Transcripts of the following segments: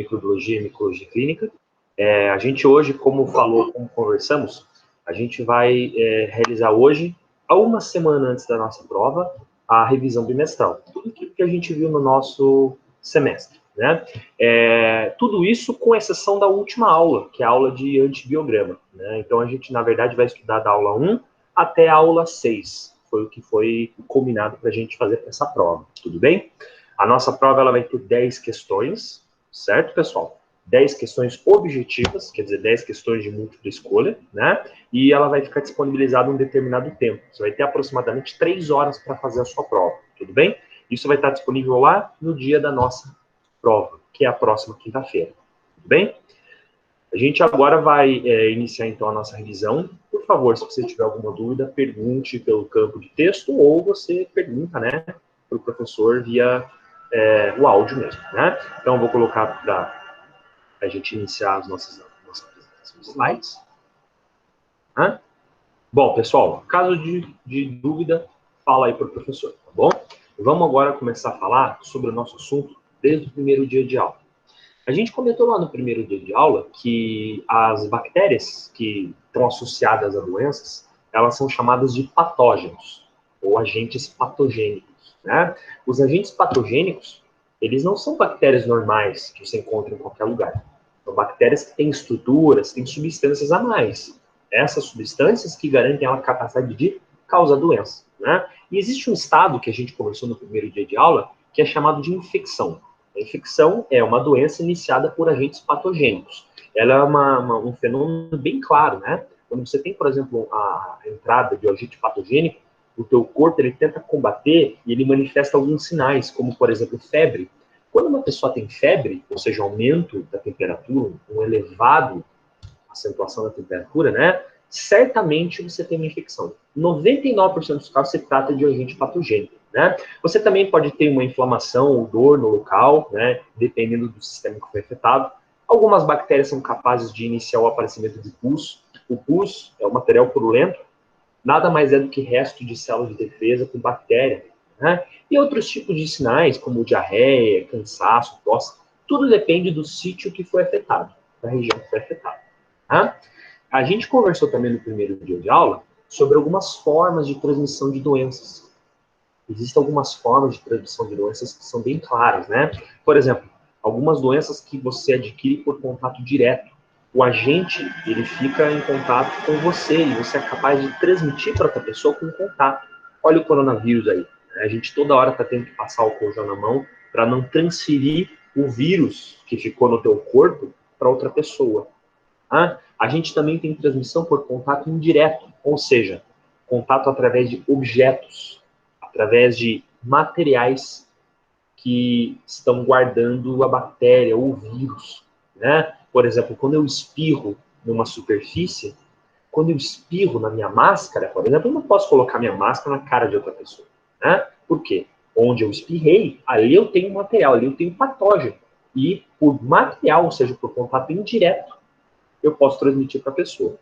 microbiologia e micologia clínica. A gente hoje, como conversamos, a gente vai realizar hoje, há uma semana antes da nossa prova, a revisão bimestral. Tudo aquilo que a gente viu no nosso semestre, né? Tudo isso com exceção da última aula, que é a aula de antibiograma, né? Então, a gente, na verdade, vai estudar da aula 1 até a aula 6. Foi o que foi combinado para a gente fazer para essa prova, tudo bem? A nossa prova ela vai ter 10 questões, certo, pessoal? 10 questões objetivas, quer dizer, 10 questões de múltipla escolha, né? E ela vai ficar disponibilizada um determinado tempo. Você vai ter aproximadamente 3 horas para fazer a sua prova, tudo bem? Isso vai estar disponível lá no dia da nossa prova, que é a próxima quinta-feira, tudo bem? A gente agora vai iniciar, então, a nossa revisão. Por favor, se você tiver alguma dúvida, pergunte pelo campo de texto ou você pergunta, né, para o professor via o áudio mesmo, né? Então, eu vou colocar para a gente iniciar as nossas slides. Bom, pessoal, caso de dúvida, fala aí para o professor, tá bom? Vamos agora começar a falar sobre o nosso assunto desde o primeiro dia de aula. A gente comentou lá no primeiro dia de aula que as bactérias que estão associadas a doenças, elas são chamadas de patógenos, ou agentes patogênicos, né? Os agentes patogênicos, eles não são bactérias normais que você encontra em qualquer lugar. São bactérias que têm estruturas, têm substâncias a mais. Essas substâncias que garantem a capacidade de causar doença, né? E existe um estado que a gente conversou no primeiro dia de aula, que é chamado de infecção. A infecção é uma doença iniciada por agentes patogênicos. Ela é um fenômeno bem claro, né? Quando você tem, por exemplo, a entrada de um agente patogênico, o teu corpo ele tenta combater e ele manifesta alguns sinais, como, por exemplo, febre. Quando uma pessoa tem febre, ou seja, aumento da temperatura, um elevado acentuação da temperatura, né? Certamente você tem uma infecção. 99% dos casos se trata de um agente patogênico, né? Você também pode ter uma inflamação ou dor no local, né? Dependendo do sistema que foi afetado. Algumas bactérias são capazes de iniciar o aparecimento de pus. O pus é um material purulento, nada mais é do que resto de células de defesa com bactéria, né? E outros tipos de sinais, como diarreia, cansaço, tosse, tudo depende do sítio que foi afetado, da região que foi afetada. Tá? A gente conversou também no primeiro dia de aula sobre algumas formas de transmissão de doenças. Existem algumas formas de transmissão de doenças que são bem claras, né? Por exemplo, algumas doenças que você adquire por contato direto. O agente, ele fica em contato com você e você é capaz de transmitir para outra pessoa com contato. Olha o coronavírus aí. Né? A gente toda hora está tendo que passar álcool gel na mão para não transferir o vírus que ficou no teu corpo para outra pessoa. A gente também tem transmissão por contato indireto, ou seja, contato através de objetos, através de materiais que estão guardando a bactéria ou o vírus, né? Por exemplo, quando eu espirro numa superfície, quando eu espirro na minha máscara, por exemplo, eu não posso colocar minha máscara na cara de outra pessoa, né? Por quê? Onde eu espirrei, ali eu tenho material, ali eu tenho patógeno. E por material, ou seja, por contato indireto, eu posso transmitir para a pessoa.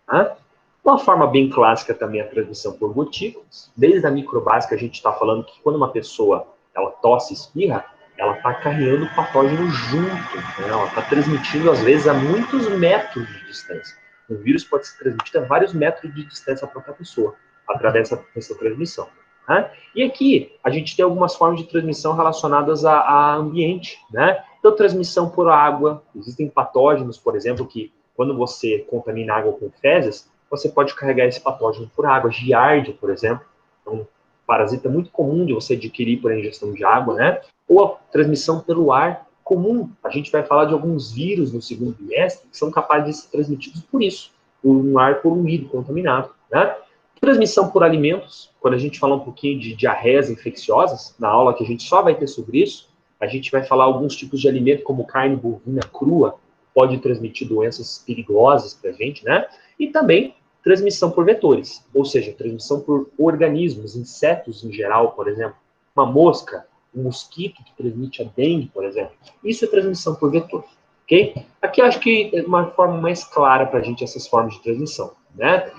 Tá? Uma forma bem clássica também é a transmissão por gotículas. Desde a microbásica a gente está falando que quando uma pessoa ela tosse e espirra, ela está carregando o patógeno junto. Né? Ela está transmitindo, às vezes, a muitos metros de distância. O vírus pode ser transmitido a vários metros de distância para outra pessoa, através dessa transmissão. Né? E aqui, a gente tem algumas formas de transmissão relacionadas a ambiente. Né? Então, transmissão por água. Existem patógenos, por exemplo, que quando você contamina água com fezes, você pode carregar esse patógeno por água. Giardia, por exemplo, é um parasita muito comum de você adquirir por ingestão de água, né? Ou a transmissão pelo ar comum. A gente vai falar de alguns vírus no segundo bimestre que são capazes de ser transmitidos por isso, por um ar poluído, contaminado, né? Transmissão por alimentos. Quando a gente fala um pouquinho de diarreias infecciosas, na aula que a gente só vai ter sobre isso, a gente vai falar alguns tipos de alimento, como carne bovina crua, pode transmitir doenças perigosas para a gente, né? E também transmissão por vetores, ou seja, transmissão por organismos, insetos em geral, por exemplo, uma mosca, um mosquito que transmite a dengue, por exemplo. Isso é transmissão por vetor, ok? Aqui eu acho que é uma forma mais clara para a gente essas formas de transmissão, né?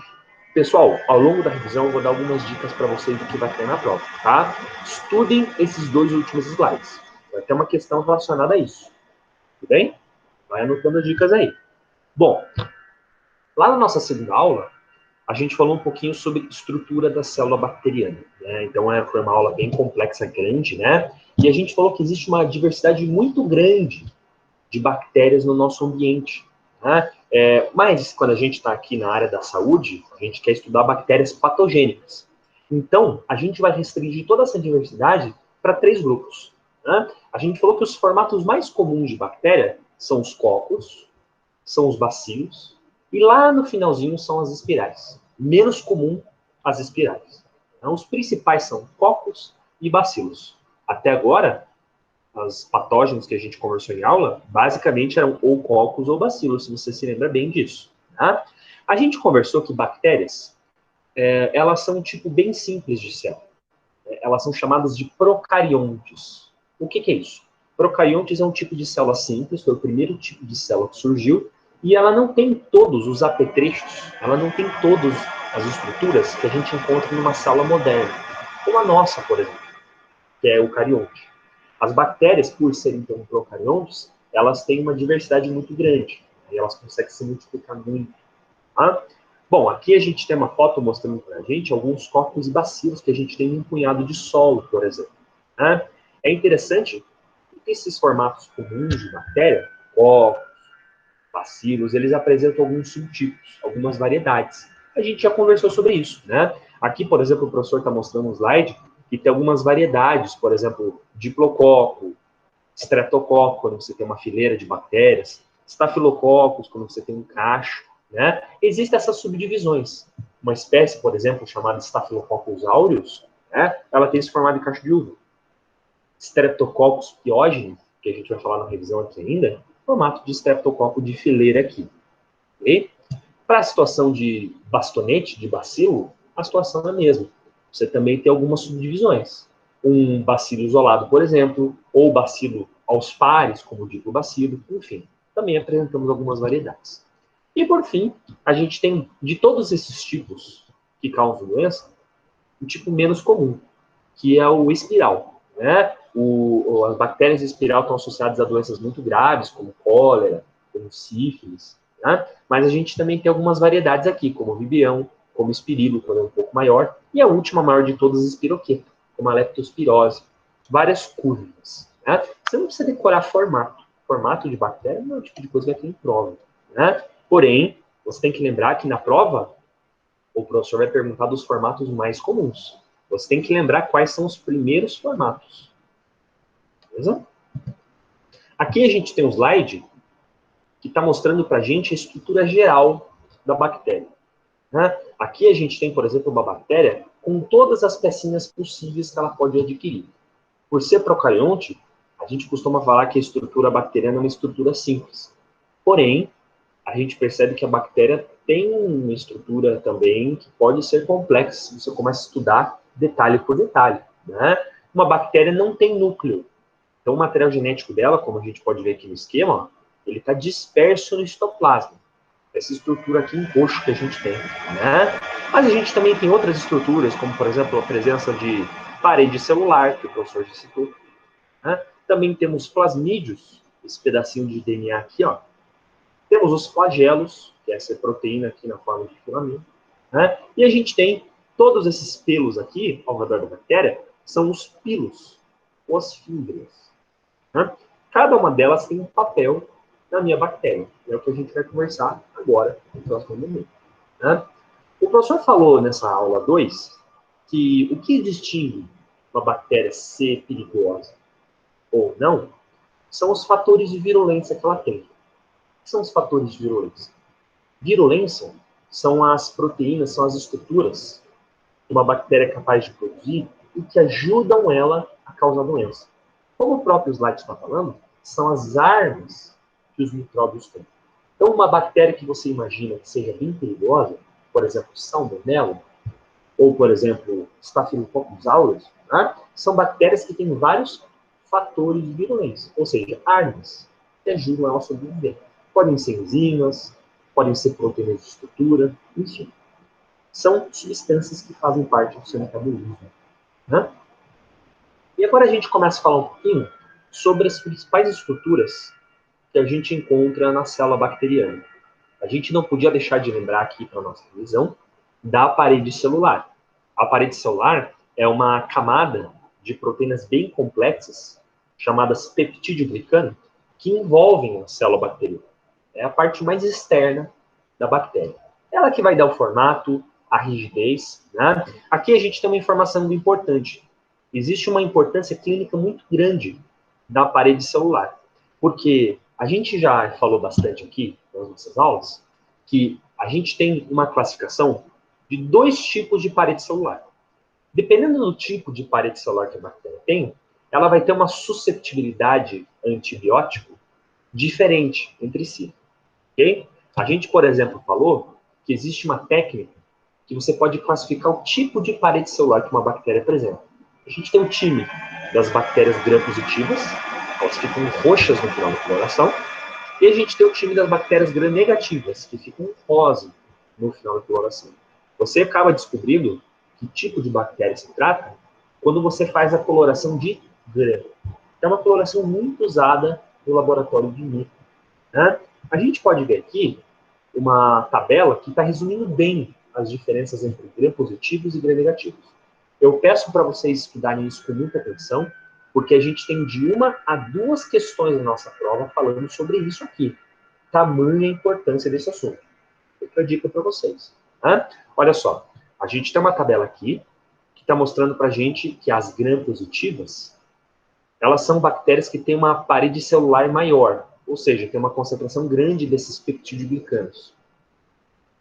Pessoal, ao longo da revisão eu vou dar algumas dicas para vocês do que vai ter na prova, tá? Estudem esses 2 últimos slides. Vai ter uma questão relacionada a isso. Tudo bem? Vai anotando as dicas aí. Bom, lá na nossa segunda aula, a gente falou um pouquinho sobre estrutura da célula bacteriana, né? Então, foi uma aula bem complexa, grande, né? E a gente falou que existe uma diversidade muito grande de bactérias no nosso ambiente, né? Mas, quando a gente está aqui na área da saúde, a gente quer estudar bactérias patogênicas. Então, a gente vai restringir toda essa diversidade para 3 grupos, né? A gente falou que os formatos mais comuns de bactéria são os cocos, são os bacilos, e lá no finalzinho são as espirais. Menos comum as espirais. Então, os principais são cocos e bacilos. Até agora, os patógenos que a gente conversou em aula, basicamente eram ou cocos ou bacilos, se você se lembra bem disso. Tá? A gente conversou que bactérias, elas são um tipo bem simples de célula. Elas são chamadas de procariontes. O que é isso? Procariontes é um tipo de célula simples, foi o primeiro tipo de célula que surgiu, e ela não tem todos os apetrechos, ela não tem todas as estruturas que a gente encontra numa célula moderna, como a nossa, por exemplo, que é o carionte. As bactérias, por serem então procariontes, elas têm uma diversidade muito grande, e elas conseguem se multiplicar muito. Tá? Bom, aqui a gente tem uma foto mostrando para a gente alguns cocos e bacilos que a gente tem em um punhado de solo, por exemplo. Né? É interessante que esses formatos comuns de bactéria, cocos, bacilos, eles apresentam alguns subtipos, algumas variedades. A gente já conversou sobre isso, né? Aqui, por exemplo, o professor está mostrando um slide que tem algumas variedades, por exemplo, diplococo, streptococcus, quando você tem uma fileira de bactérias, staphylococcus, quando você tem um cacho, né? Existem essas subdivisões. Uma espécie, por exemplo, chamada Staphylococcus aureus, né? Ela tem esse formato de cacho de uva. Streptococcus pyogenes, que a gente vai falar na revisão aqui ainda, formato de streptococcus de fileira aqui. Okay? Para a situação de bastonete, de bacilo, a situação é a mesma. Você também tem algumas subdivisões. Um bacilo isolado, por exemplo, ou bacilo aos pares, como o diplobacilo, enfim. Também apresentamos algumas variedades. E, por fim, a gente tem, de todos esses tipos que causam doença, o tipo menos comum, que é o espiral. Né? As bactérias espiral estão associadas a doenças muito graves, como cólera, como sífilis, né? Mas a gente também tem algumas variedades aqui, como o vibião, como espirilo, quando é um pouco maior, e a última maior de todas, espiroqueta, como a leptospirose. Várias curvas. Né? Você não precisa decorar formato. Formato de bactéria não é o tipo de coisa que vai ter em prova. Né? Porém, você tem que lembrar que na prova, o professor vai perguntar dos formatos mais comuns. Você tem que lembrar quais são os primeiros formatos. Beleza? Aqui a gente tem um slide que está mostrando para a gente a estrutura geral da bactéria. Né? Aqui a gente tem, por exemplo, uma bactéria com todas as pecinhas possíveis que ela pode adquirir. Por ser procarionte, a gente costuma falar que a estrutura bacteriana é uma estrutura simples. Porém, a gente percebe que a bactéria tem uma estrutura também que pode ser complexa se você começa a estudar detalhe por detalhe. Né? Uma bactéria não tem núcleo. Então, o material genético dela, como a gente pode ver aqui no esquema, ele está disperso no citoplasma. Essa estrutura aqui em roxo que a gente tem. Né? Mas a gente também tem outras estruturas, como, por exemplo, a presença de parede celular, que o professor já citou. Né? Também temos plasmídeos, esse pedacinho de DNA aqui, ó. Temos os flagelos, que é essa proteína aqui na forma de filamento. Né? E a gente tem todos esses pelos aqui, ao redor da bactéria, são os pilos, ou as fímbrias. Né? Cada uma delas tem um papel na minha bactéria. É o que a gente vai conversar agora, no próximo momento. Né? O professor falou nessa aula 2 que o que distingue uma bactéria ser perigosa ou não são os fatores de virulência que ela tem. O que são os fatores de virulência? Virulência são as proteínas, são as estruturas que uma bactéria é capaz de produzir e que ajudam ela a causar doença. Como o próprio slide está falando, são as armas que os micróbios têm. Então, uma bactéria que você imagina que seja bem perigosa, por exemplo, Salmonella, ou, por exemplo, Staphylococcus aureus, né, são bactérias que têm vários fatores de virulência, ou seja, armas que ajudam ela a sobreviver. Podem ser enzimas, podem ser proteínas de estrutura, enfim. São substâncias que fazem parte do seu metabolismo. Né? E agora a gente começa a falar um pouquinho sobre as principais estruturas que a gente encontra na célula bacteriana. A gente não podia deixar de lembrar aqui para a nossa revisão da parede celular. A parede celular é uma camada de proteínas bem complexas, chamadas peptídeo-glicano, que envolvem a célula bacteriana. É a parte mais externa da bactéria. Ela que vai dar o formato, a rigidez, né? Aqui a gente tem uma informação importante. Existe uma importância clínica muito grande da parede celular, porque a gente já falou bastante aqui nas nossas aulas que a gente tem uma classificação de 2 tipos de parede celular. Dependendo do tipo de parede celular que a bactéria tem, ela vai ter uma susceptibilidade a antibiótico diferente entre si. Okay? A gente, por exemplo, falou que existe uma técnica que você pode classificar o tipo de parede celular que uma bactéria apresenta. A gente tem o time das bactérias gram-positivas, elas ficam roxas no final da coloração, e a gente tem o time das bactérias gram-negativas, que ficam rosa no final da coloração. Você acaba descobrindo que tipo de bactéria se trata quando você faz a coloração de gram. É uma coloração muito usada no laboratório de micro. Né? A gente pode ver aqui uma tabela que está resumindo bem as diferenças entre gram-positivos e gram-negativos. Eu peço para vocês estudarem isso com muita atenção, porque a gente tem de 1 a 2 questões na nossa prova falando sobre isso aqui. Tamanha a importância desse assunto. Outra dica para vocês. Né? Olha só, a gente tem uma tabela aqui que está mostrando para a gente que as gram-positivas, elas são bactérias que têm uma parede celular maior, ou seja, tem uma concentração grande desses peptídeo-glicanos.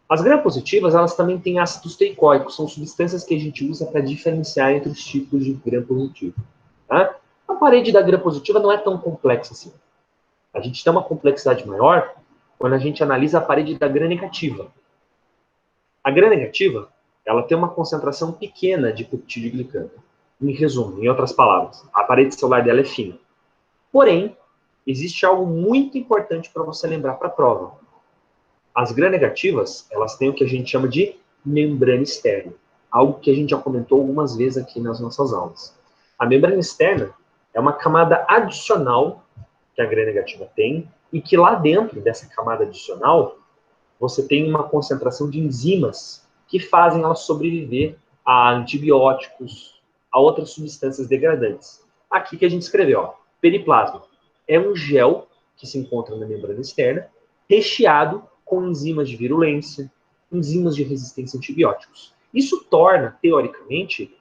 As gram-positivas, elas também têm ácidos teicoicos, são substâncias que a gente usa para diferenciar entre os tipos de gram-positivo. Tá? A parede da gram-positiva não é tão complexa assim. A gente tem uma complexidade maior quando a gente analisa a parede da gram-negativa. A gram-negativa, ela tem uma concentração pequena de peptídeo-glicano. Em resumo, em outras palavras, a parede celular dela é fina. Porém, existe algo muito importante para você lembrar para a prova. As gram-negativas, elas têm o que a gente chama de membrana externa. Algo que a gente já comentou algumas vezes aqui nas nossas aulas. A membrana externa é uma camada adicional que a gram-negativa tem e que lá dentro dessa camada adicional você tem uma concentração de enzimas que fazem ela sobreviver a antibióticos, a outras substâncias degradantes. Aqui que a gente escreveu, ó, periplasma. É um gel que se encontra na membrana externa, recheado com enzimas de virulência, enzimas de resistência a antibióticos. Isso torna, teoricamente,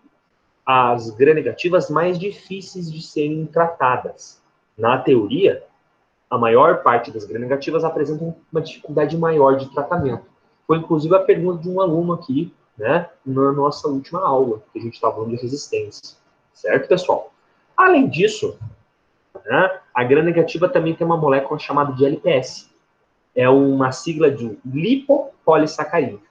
as gram-negativas mais difíceis de serem tratadas. Na teoria, a maior parte das gram-negativas apresentam uma dificuldade maior de tratamento. Foi inclusive a pergunta de um aluno aqui, né, na nossa última aula, que a gente estava falando de resistência. Certo, pessoal? Além disso, né, a gram-negativa também tem uma molécula chamada de LPS. É uma sigla de lipopolissacarídeo.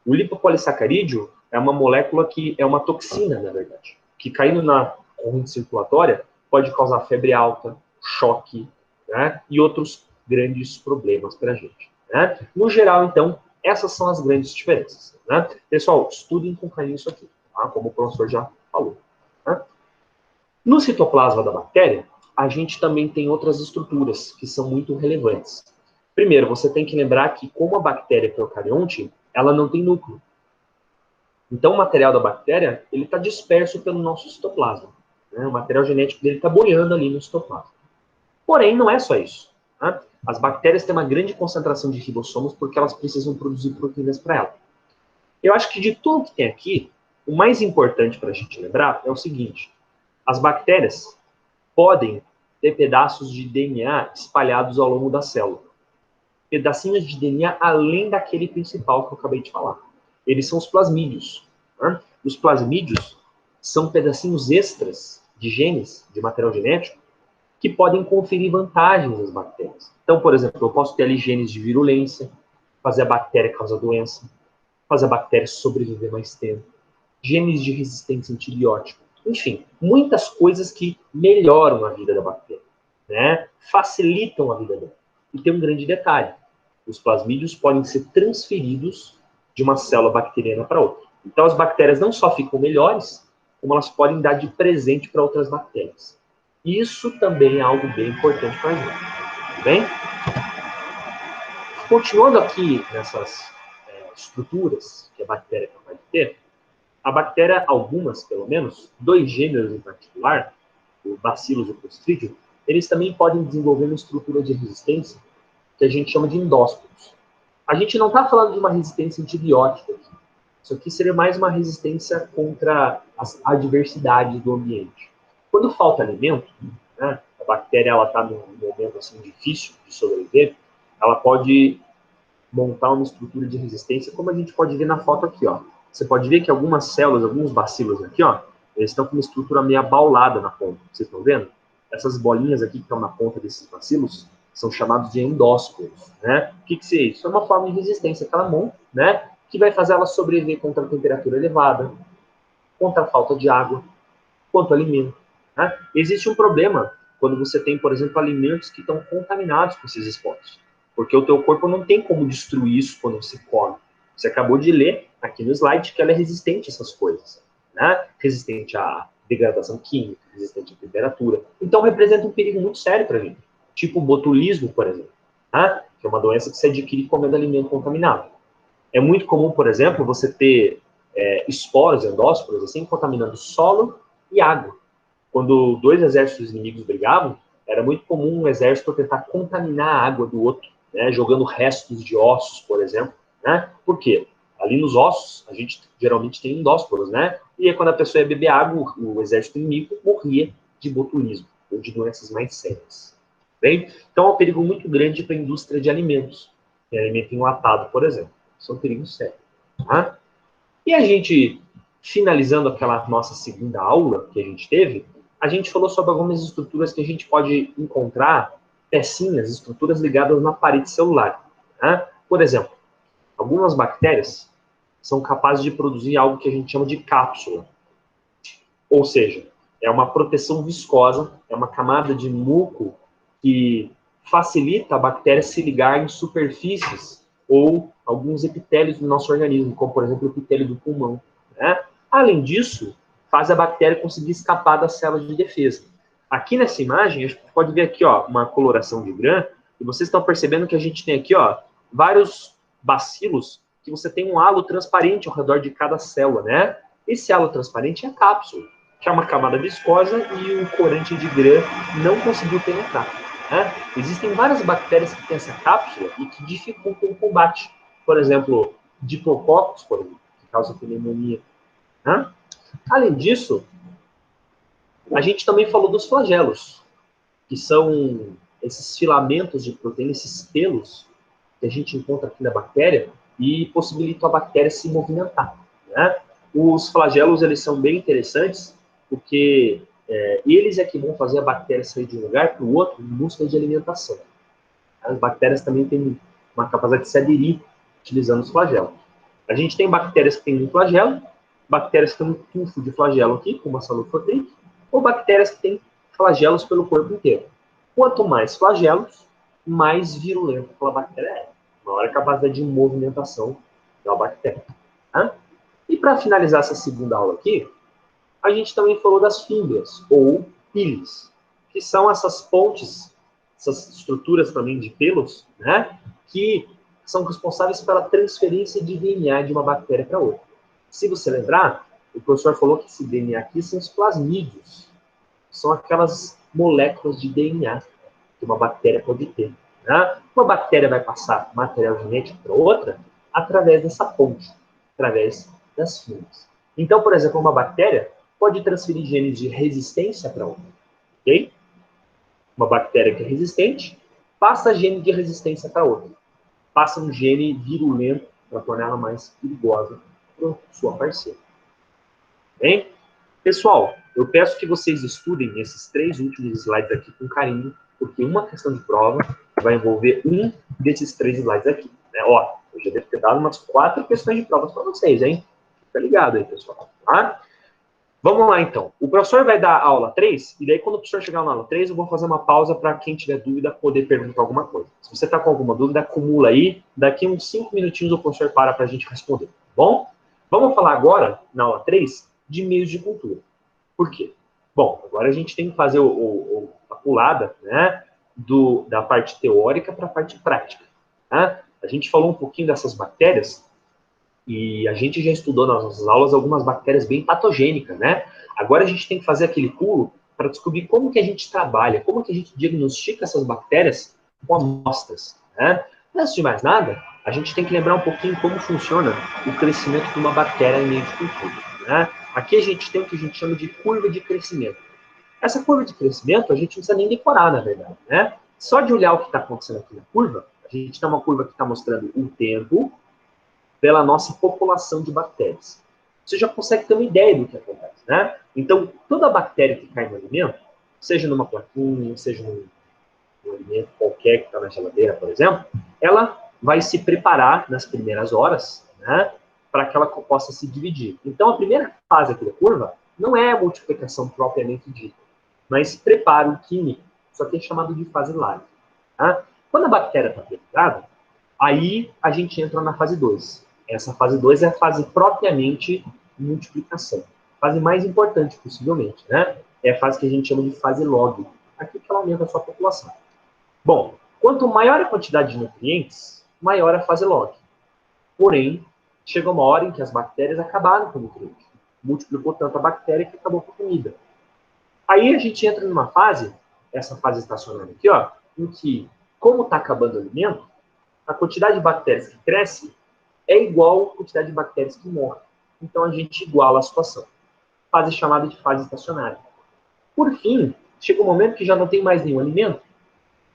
O lipopolissacarídeo é uma molécula que é uma toxina, na verdade, que caindo na corrente circulatória pode causar febre alta, choque, né, e outros grandes problemas para a gente. Né? No geral, então, essas são as grandes diferenças. Né? Pessoal, estudem com carinho isso aqui, tá? Como o professor já falou. Né? No citoplasma da bactéria, a gente também tem outras estruturas que são muito relevantes. Primeiro, você tem que lembrar que, como a bactéria é procarionte, ela não tem núcleo. Então, o material da bactéria ele está disperso pelo nosso citoplasma. Né? O material genético dele está boiando ali no citoplasma. Porém, não é só isso. Né? As bactérias têm uma grande concentração de ribossomos porque elas precisam produzir proteínas para ela. Eu acho que de tudo que tem aqui, o mais importante para a gente lembrar é o seguinte. As bactérias podem ter pedaços de DNA espalhados ao longo da célula. Pedacinhos de DNA além daquele principal que eu acabei de falar. Eles são os plasmídios. Né? Os plasmídios são pedacinhos extras de genes, de material genético, que podem conferir vantagens às bactérias. Então, por exemplo, eu posso ter ali genes de virulência, fazer a bactéria causar doença, fazer a bactéria sobreviver mais tempo, genes de resistência a antibiótico, enfim, muitas coisas que melhoram a vida da bactéria, né? Facilitam a vida dela. E tem um grande detalhe, os plasmídios podem ser transferidos de uma célula bacteriana para outra. Então, as bactérias não só ficam melhores, como elas podem dar de presente para outras bactérias. Isso também é algo bem importante para a gente. bem? Continuando aqui nessas estruturas que a bactéria é capaz de ter, a bactéria, algumas pelo menos, 2 gêneros em particular, o Bacillus e o Clostridium, eles também podem desenvolver uma estrutura de resistência que a gente chama de endósporos. A gente não está falando de uma resistência antibiótica aqui. Isso aqui seria mais uma resistência contra as adversidades do ambiente. Quando falta alimento, né, a bactéria está num momento assim, difícil de sobreviver, ela pode montar uma estrutura de resistência, como a gente pode ver na foto aqui, ó. Você pode ver que algumas células, alguns bacilos aqui, ó, eles estão com uma estrutura meio abaulada na ponta. Vocês estão vendo? Essas bolinhas aqui que estão na ponta desses bacilos são chamados de endósporos, né? O que é isso? É uma forma de resistência que ela monta, né? Que vai fazer ela sobreviver contra a temperatura elevada, contra a falta de água, contra o alimento. Né? Existe um problema quando você tem, por exemplo, alimentos que estão contaminados com esses esporos, porque o teu corpo não tem como destruir isso quando você come. Você acabou de ler aqui no slide que ela é resistente a essas coisas, né? Resistente à degradação química, resistente à temperatura. Então representa um perigo muito sério para a gente, tipo o botulismo, por exemplo, né? Que é uma doença que se adquire comendo alimento contaminado. É muito comum, por exemplo, você ter esporos, endósporos, assim, contaminando solo e água. Quando 2 exércitos inimigos brigavam, era muito comum um exército tentar contaminar a água do outro, né, jogando restos de ossos, por exemplo. Né? Por quê? Ali nos ossos, a gente geralmente tem endósporos, né? E aí, quando a pessoa ia beber água, o exército inimigo morria de botulismo, ou de doenças mais sérias. Bem? Então, é um perigo muito grande para a indústria de alimentos. Tem alimento enlatado, por exemplo. Isso é um perigo sério. Tá? E a gente, finalizando aquela nossa segunda aula que a gente teve, a gente falou sobre algumas estruturas que a gente pode encontrar, pecinhas, estruturas ligadas na parede celular. Né? Por exemplo, algumas bactérias são capazes de produzir algo que a gente chama de cápsula. Ou seja, é uma proteção viscosa, é uma camada de muco que facilita a bactéria se ligar em superfícies ou alguns epitélios do nosso organismo, como, por exemplo, o epitélio do pulmão. Né? Além disso, faz a bactéria conseguir escapar das células de defesa. Aqui nessa imagem, a gente pode ver aqui ó, uma coloração de Gram, e vocês estão percebendo que a gente tem aqui ó, vários bacilos que você tem um halo transparente ao redor de cada célula, né? Esse halo transparente é a cápsula, que é uma camada viscosa e o corante de Gram não conseguiu penetrar. Né? Existem várias bactérias que têm essa cápsula e que dificultam o combate. Por exemplo, diplococos, por exemplo, que causa pneumonia. Né? Além disso, a gente também falou dos flagelos, que são esses filamentos de proteína, esses pelos que a gente encontra aqui na bactéria e possibilitam a bactéria se movimentar. Né? Os flagelos, eles são bem interessantes porque eles é que vão fazer a bactéria sair de um lugar para o outro em busca de alimentação. As bactérias também têm uma capacidade de se aderir utilizando os flagelos. A gente tem bactérias que têm um flagelo, bactérias que têm um tufo de flagelo aqui, como a Salufrotric, ou bactérias que têm flagelos pelo corpo inteiro. Quanto mais flagelos, mais virulenta aquela bactéria é. Maior a capacidade de movimentação da bactéria. Tá? E para finalizar essa segunda aula aqui, a gente também falou das fímbrias, ou pílis, que são essas pontes, essas estruturas também de pelos, né, que são responsáveis pela transferência de DNA de uma bactéria para outra. Se você lembrar, o professor falou que esse DNA aqui são os plasmídios, são aquelas moléculas de DNA que uma bactéria pode ter. Né? Uma bactéria vai passar material genético para outra através dessa ponte, através das fímbrias. Então, por exemplo, uma bactéria pode transferir genes de resistência para outra. Ok? Uma bactéria que é resistente passa gene de resistência para outra. Passa um gene virulento para torná-la mais perigosa para sua parceira. Bem? Pessoal, eu peço que vocês estudem esses 3 últimos slides aqui com carinho, porque uma questão de prova vai envolver um desses 3 slides aqui. Né? Ó, eu já devo ter dado umas 4 questões de provas para vocês, hein? Fica ligado aí, pessoal. Tá? Vamos lá, então. O professor vai dar a aula 3, e daí quando o professor chegar na aula 3, eu vou fazer uma pausa para quem tiver dúvida poder perguntar alguma coisa. Se você está com alguma dúvida, acumula aí. Daqui uns 5 minutinhos o professor para a gente responder. Tá bom? Vamos falar agora, na aula 3, de meios de cultura. Por quê? Bom, agora a gente tem que fazer a pulada, né? da parte teórica para a parte prática. Tá? A gente falou um pouquinho dessas bactérias e a gente já estudou nas nossas aulas algumas bactérias bem patogênicas, né? Agora a gente tem que fazer aquele pulo para descobrir como que a gente trabalha, como que a gente diagnostica essas bactérias com amostras, né? Antes de mais nada, a gente tem que lembrar um pouquinho como funciona o crescimento de uma bactéria em meio de cultura, né? Aqui a gente tem o que a gente chama de curva de crescimento. Essa curva de crescimento a gente não precisa nem decorar, na verdade, né? Só de olhar o que está acontecendo aqui na curva, a gente tem uma curva que está mostrando o tempo pela nossa população de bactérias. Você já consegue ter uma ideia do que acontece, né? Então, toda bactéria que cai no alimento, seja numa plaquinha, seja num alimento qualquer que está na geladeira, por exemplo, ela vai se preparar nas primeiras horas, né, para que ela possa se dividir. Então, a primeira fase aqui da curva não é a multiplicação propriamente dita, mas preparo químico, só que é chamado de fase lag. Tá? Quando a bactéria está preparada, aí a gente entra na fase 2. Essa fase 2 é a fase propriamente de multiplicação. A fase mais importante, possivelmente, né? É a fase que a gente chama de fase log. Aqui que ela aumenta a sua população. Bom, quanto maior a quantidade de nutrientes, maior a fase log. Porém, chega uma hora em que as bactérias acabaram com o nutriente. Multiplicou tanto a bactéria que acabou com a comida. Aí a gente entra numa fase, essa fase estacionária aqui, ó, em que, como está acabando o alimento, a quantidade de bactérias que cresce é igual à quantidade de bactérias que morrem. Então a gente iguala a situação. Fase chamada de fase estacionária. Por fim, chega um momento que já não tem mais nenhum alimento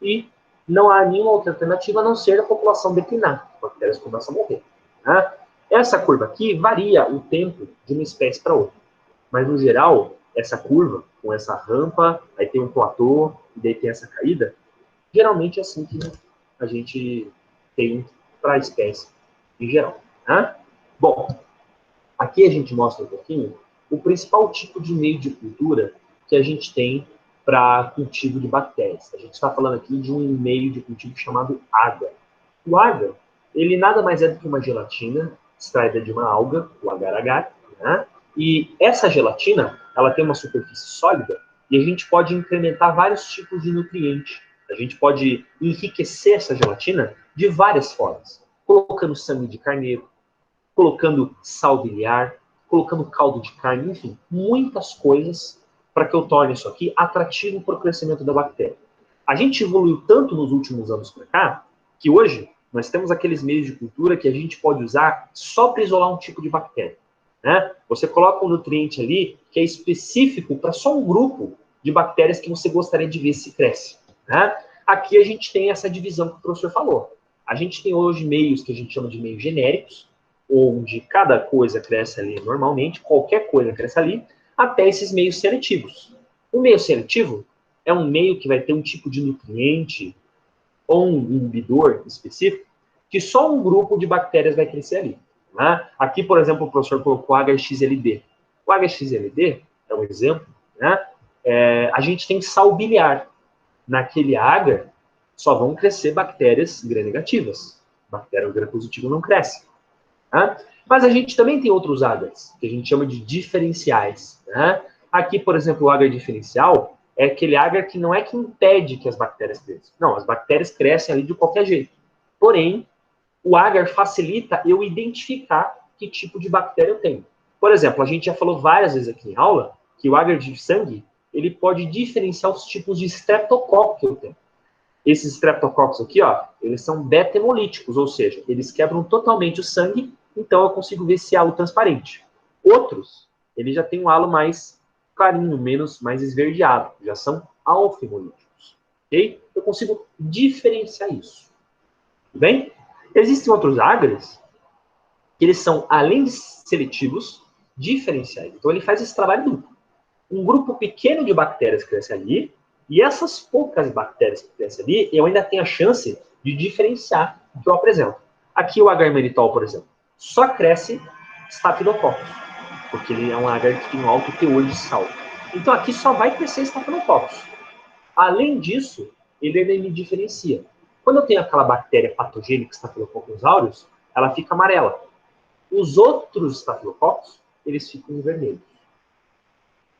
e não há nenhuma outra alternativa a não ser a população declinar. As bactérias começam a morrer. Né? Essa curva aqui varia o tempo de uma espécie para outra. Mas, no geral, essa curva, com essa rampa, aí tem um platô, e daí tem essa caída, geralmente é assim que a gente tem para a espécie em geral. Né? Bom, aqui a gente mostra um pouquinho o principal tipo de meio de cultura que a gente tem para cultivo de bactérias. A gente está falando aqui de um meio de cultivo chamado agar. O agar, ele nada mais é do que uma gelatina extraída de uma alga, o agar-agar, né? E essa gelatina, ela tem uma superfície sólida e a gente pode incrementar vários tipos de nutriente. A gente pode enriquecer essa gelatina de várias formas, colocando sangue de carneiro, colocando sal biliar, colocando caldo de carne, enfim, muitas coisas para que eu torne isso aqui atrativo para o crescimento da bactéria. A gente evoluiu tanto nos últimos anos para cá, que hoje nós temos aqueles meios de cultura que a gente pode usar só para isolar um tipo de bactéria. Né? Você coloca um nutriente ali que é específico para só um grupo de bactérias que você gostaria de ver se cresce. Né? Aqui a gente tem essa divisão que o professor falou. A gente tem hoje meios que a gente chama de meios genéricos, onde cada coisa cresce ali normalmente, qualquer coisa cresce ali, até esses meios seletivos. O meio seletivo é um meio que vai ter um tipo de nutriente ou um inibidor específico que só um grupo de bactérias vai crescer ali. Né? Aqui, por exemplo, o professor colocou HXLD. O HXLD é um exemplo. Né? A gente tem sal biliar. Naquele agar, só vão crescer bactérias gram-negativas. Bactéria gram-positiva não cresce. Né? Mas a gente também tem outros agars, que a gente chama de diferenciais. Né? Aqui, por exemplo, o agar diferencial é aquele agar que não é que impede que as bactérias cresçam. Não, as bactérias crescem ali de qualquer jeito. Porém, o agar facilita eu identificar que tipo de bactéria eu tenho. Por exemplo, a gente já falou várias vezes aqui em aula que o agar de sangue ele pode diferenciar os tipos de streptococcus que eu tenho. Esses streptococcus aqui, ó, eles são beta-hemolíticos, ou seja, eles quebram totalmente o sangue, então eu consigo ver esse halo transparente. Outros, eles já têm um halo mais clarinho, mais esverdeado, já são alfa-hemolíticos. Ok? Eu consigo diferenciar isso. Tudo bem? Existem outros agares que eles são, além de seletivos, diferenciais. Então ele faz esse trabalho duplo. Um grupo pequeno de bactérias cresce ali, e essas poucas bactérias que crescem ali, eu ainda tenho a chance de diferenciar o que eu apresento. Aqui o agar-manitol, por exemplo, só cresce Staphylococcus, porque ele é um agar que tem um alto teor de sal. Então aqui só vai crescer Staphylococcus. Além disso, ele ainda me diferencia. Quando eu tenho aquela bactéria patogênica, Staphylococcus aureus, ela fica amarela. Os outros Staphylococcus, eles ficam vermelhos.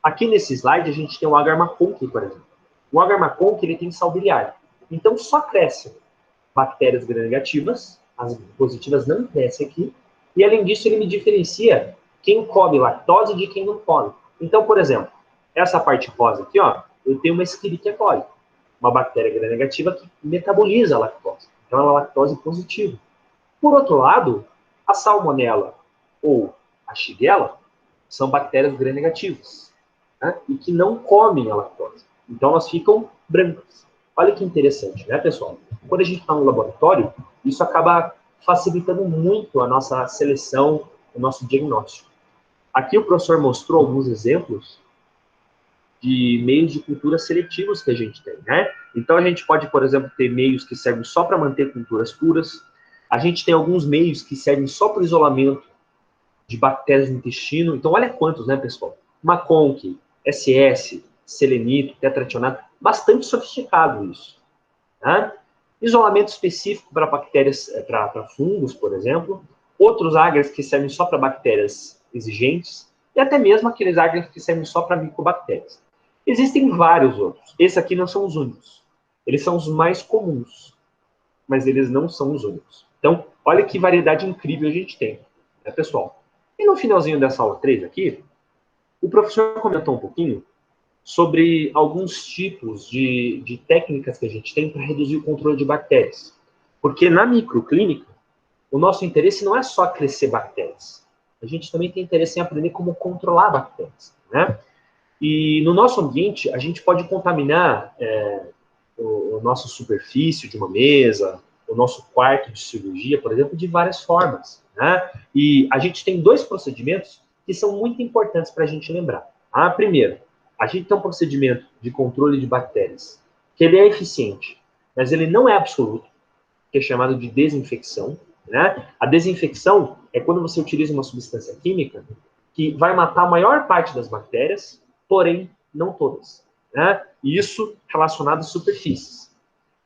Aqui nesse slide a gente tem o agar-maconque, por exemplo. O agar-maconque ele tem sal biliar. Então, só crescem bactérias gram-negativas, as positivas não crescem aqui, e além disso, ele me diferencia quem come lactose de quem não come. Então, por exemplo, essa parte rosa aqui, ó, eu tenho uma Escherichia coli, uma bactéria gram-negativa que metaboliza a lactose. Então, ela é lactose positiva. Por outro lado, a salmonela ou a shigella são bactérias gram-negativas, né? E que não comem a lactose. Então, elas ficam brancas. Olha que interessante, né, pessoal? Quando a gente está no laboratório, isso acaba facilitando muito a nossa seleção, o nosso diagnóstico. Aqui o professor mostrou alguns exemplos de meios de cultura seletivos que a gente tem, né? Então, a gente pode, por exemplo, ter meios que servem só para manter culturas puras. A gente tem alguns meios que servem só para o isolamento de bactérias no intestino. Então, olha quantos, né, pessoal? Maconque, SS, selenito, tetrationato, bastante sofisticado isso. Né? Isolamento específico para bactérias, para fungos, por exemplo. Outros agres que servem só para bactérias exigentes. E até mesmo aqueles agres que servem só para micobactérias. Existem vários outros. Esses aqui não são os únicos. Eles são os mais comuns, mas eles não são os únicos. Então, olha que variedade incrível a gente tem, né, pessoal? E no finalzinho dessa aula 3 aqui, o professor comentou um pouquinho sobre alguns tipos de técnicas que a gente tem para reduzir o controle de bactérias. Porque na microclínica, o nosso interesse não é só crescer bactérias. A gente também tem interesse em aprender como controlar bactérias, né? E no nosso ambiente, a gente pode contaminar o nosso superfície de uma mesa, o nosso quarto de cirurgia, por exemplo, de várias formas, né? E a gente tem dois procedimentos que são muito importantes para a gente lembrar. Primeiro, a gente tem um procedimento de controle de bactérias que ele é eficiente, mas ele não é absoluto, que é chamado de desinfecção, né? A desinfecção é quando você utiliza uma substância química que vai matar a maior parte das bactérias, porém não todas, né? E isso relacionado às superfícies.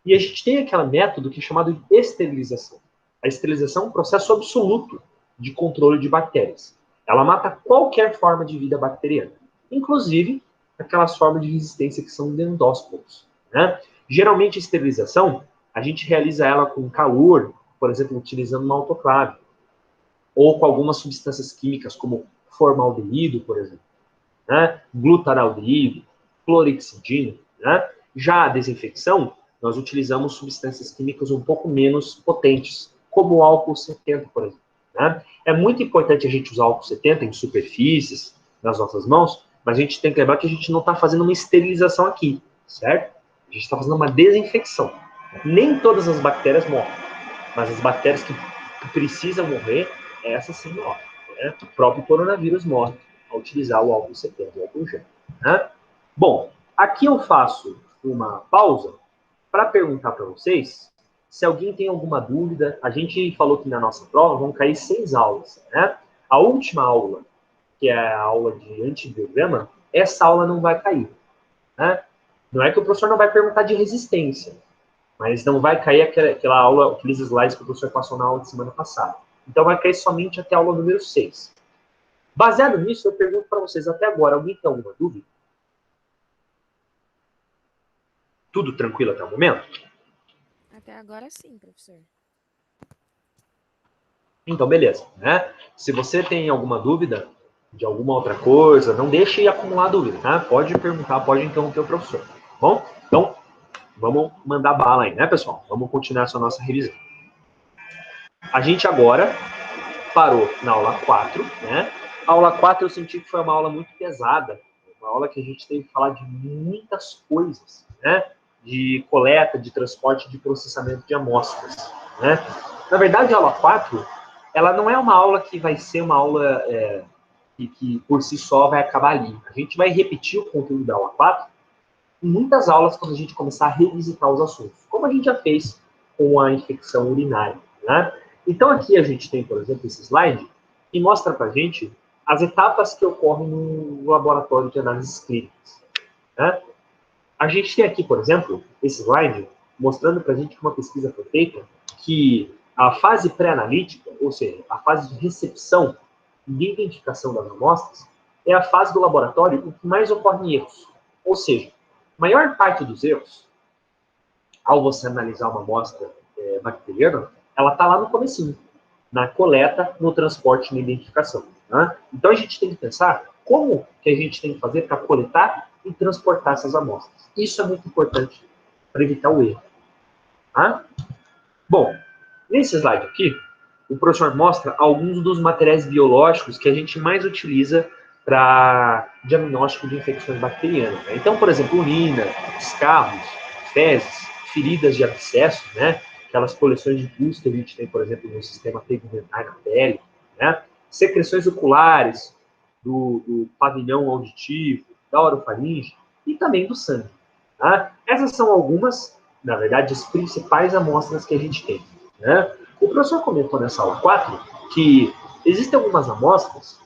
E a gente tem aquele método que é chamado de esterilização. A esterilização é um processo absoluto de controle de bactérias. Ela mata qualquer forma de vida bacteriana, inclusive aquelas formas de resistência que são endóspores, né? Geralmente, a esterilização, a gente realiza ela com calor, por exemplo, utilizando uma autoclave, ou com algumas substâncias químicas, como formaldeído, por exemplo, né? Glutaraldeído, clorexidina, né? Já a desinfecção, nós utilizamos substâncias químicas um pouco menos potentes, como o álcool 70, por exemplo, né? É muito importante a gente usar álcool 70 em superfícies, nas nossas mãos, mas a gente tem que lembrar que a gente não está fazendo uma esterilização aqui, certo? A gente está fazendo uma desinfecção. Nem todas as bactérias morrem, mas as bactérias que precisam morrer, essas sim morrem, né? O próprio coronavírus morre ao utilizar o álcool 70, o álcool gel, né? Bom, aqui eu faço uma pausa para perguntar para vocês se alguém tem alguma dúvida. A gente falou que na nossa prova vão cair 6 aulas, né? A última aula, que é a aula de antibiograma, essa aula não vai cair, né? Não é que o professor não vai perguntar de resistência, mas não vai cair aquela aula, aqueles slides que o professor passou na aula de semana passada. Então vai cair somente até a aula número 6. Baseado nisso, eu pergunto para vocês até agora, alguém tem alguma dúvida? Tudo tranquilo até o momento? Até agora sim, professor. Então, beleza, né? Se você tem alguma dúvida de alguma outra coisa, não deixe acumular dúvida, tá? Pode perguntar, pode interromper o professor, tá bom? Então, vamos mandar bala aí, né, pessoal? Vamos continuar essa nossa revisão. A gente agora parou na aula 4, né? A aula 4 eu senti que foi uma aula muito pesada, uma aula que a gente teve que falar de muitas coisas, né? De coleta, de transporte, de processamento de amostras, né? Na verdade, a aula 4, ela não é uma aula que vai ser uma aula que por si só vai acabar ali. A gente vai repetir o conteúdo da aula 4 em muitas aulas quando a gente começar a revisitar os assuntos, como a gente já fez com a infecção urinária, né? Então aqui a gente tem, por exemplo, esse slide que mostra para a gente as etapas que ocorrem no laboratório de análises clínicas, né? A gente tem aqui, por exemplo, esse slide mostrando para a gente que uma pesquisa foi feita que a fase pré-analítica, ou seja, a fase de recepção e de identificação das amostras, é a fase do laboratório em que mais ocorrem erros. Ou seja, a maior parte dos erros ao você analisar uma amostra bacteriana, ela está lá no comecinho, na coleta, no transporte e na identificação. Tá? Então, a gente tem que pensar como que a gente tem que fazer para coletar e transportar essas amostras. Isso é muito importante para evitar o erro. Tá? Bom, nesse slide aqui, o professor mostra alguns dos materiais biológicos que a gente mais utiliza para diagnóstico de infecções bacterianas. Né? Então, por exemplo, urina, escarros, fezes, feridas de abscesso, né? Aquelas coleções de pus que a gente tem, por exemplo, no sistema tegmentar na pele, né? Secreções oculares, do pavilhão auditivo, da orofaringe e também do sangue. Tá? Essas são algumas, na verdade, as principais amostras que a gente tem. Né? O professor comentou nessa aula 4 que existem algumas amostras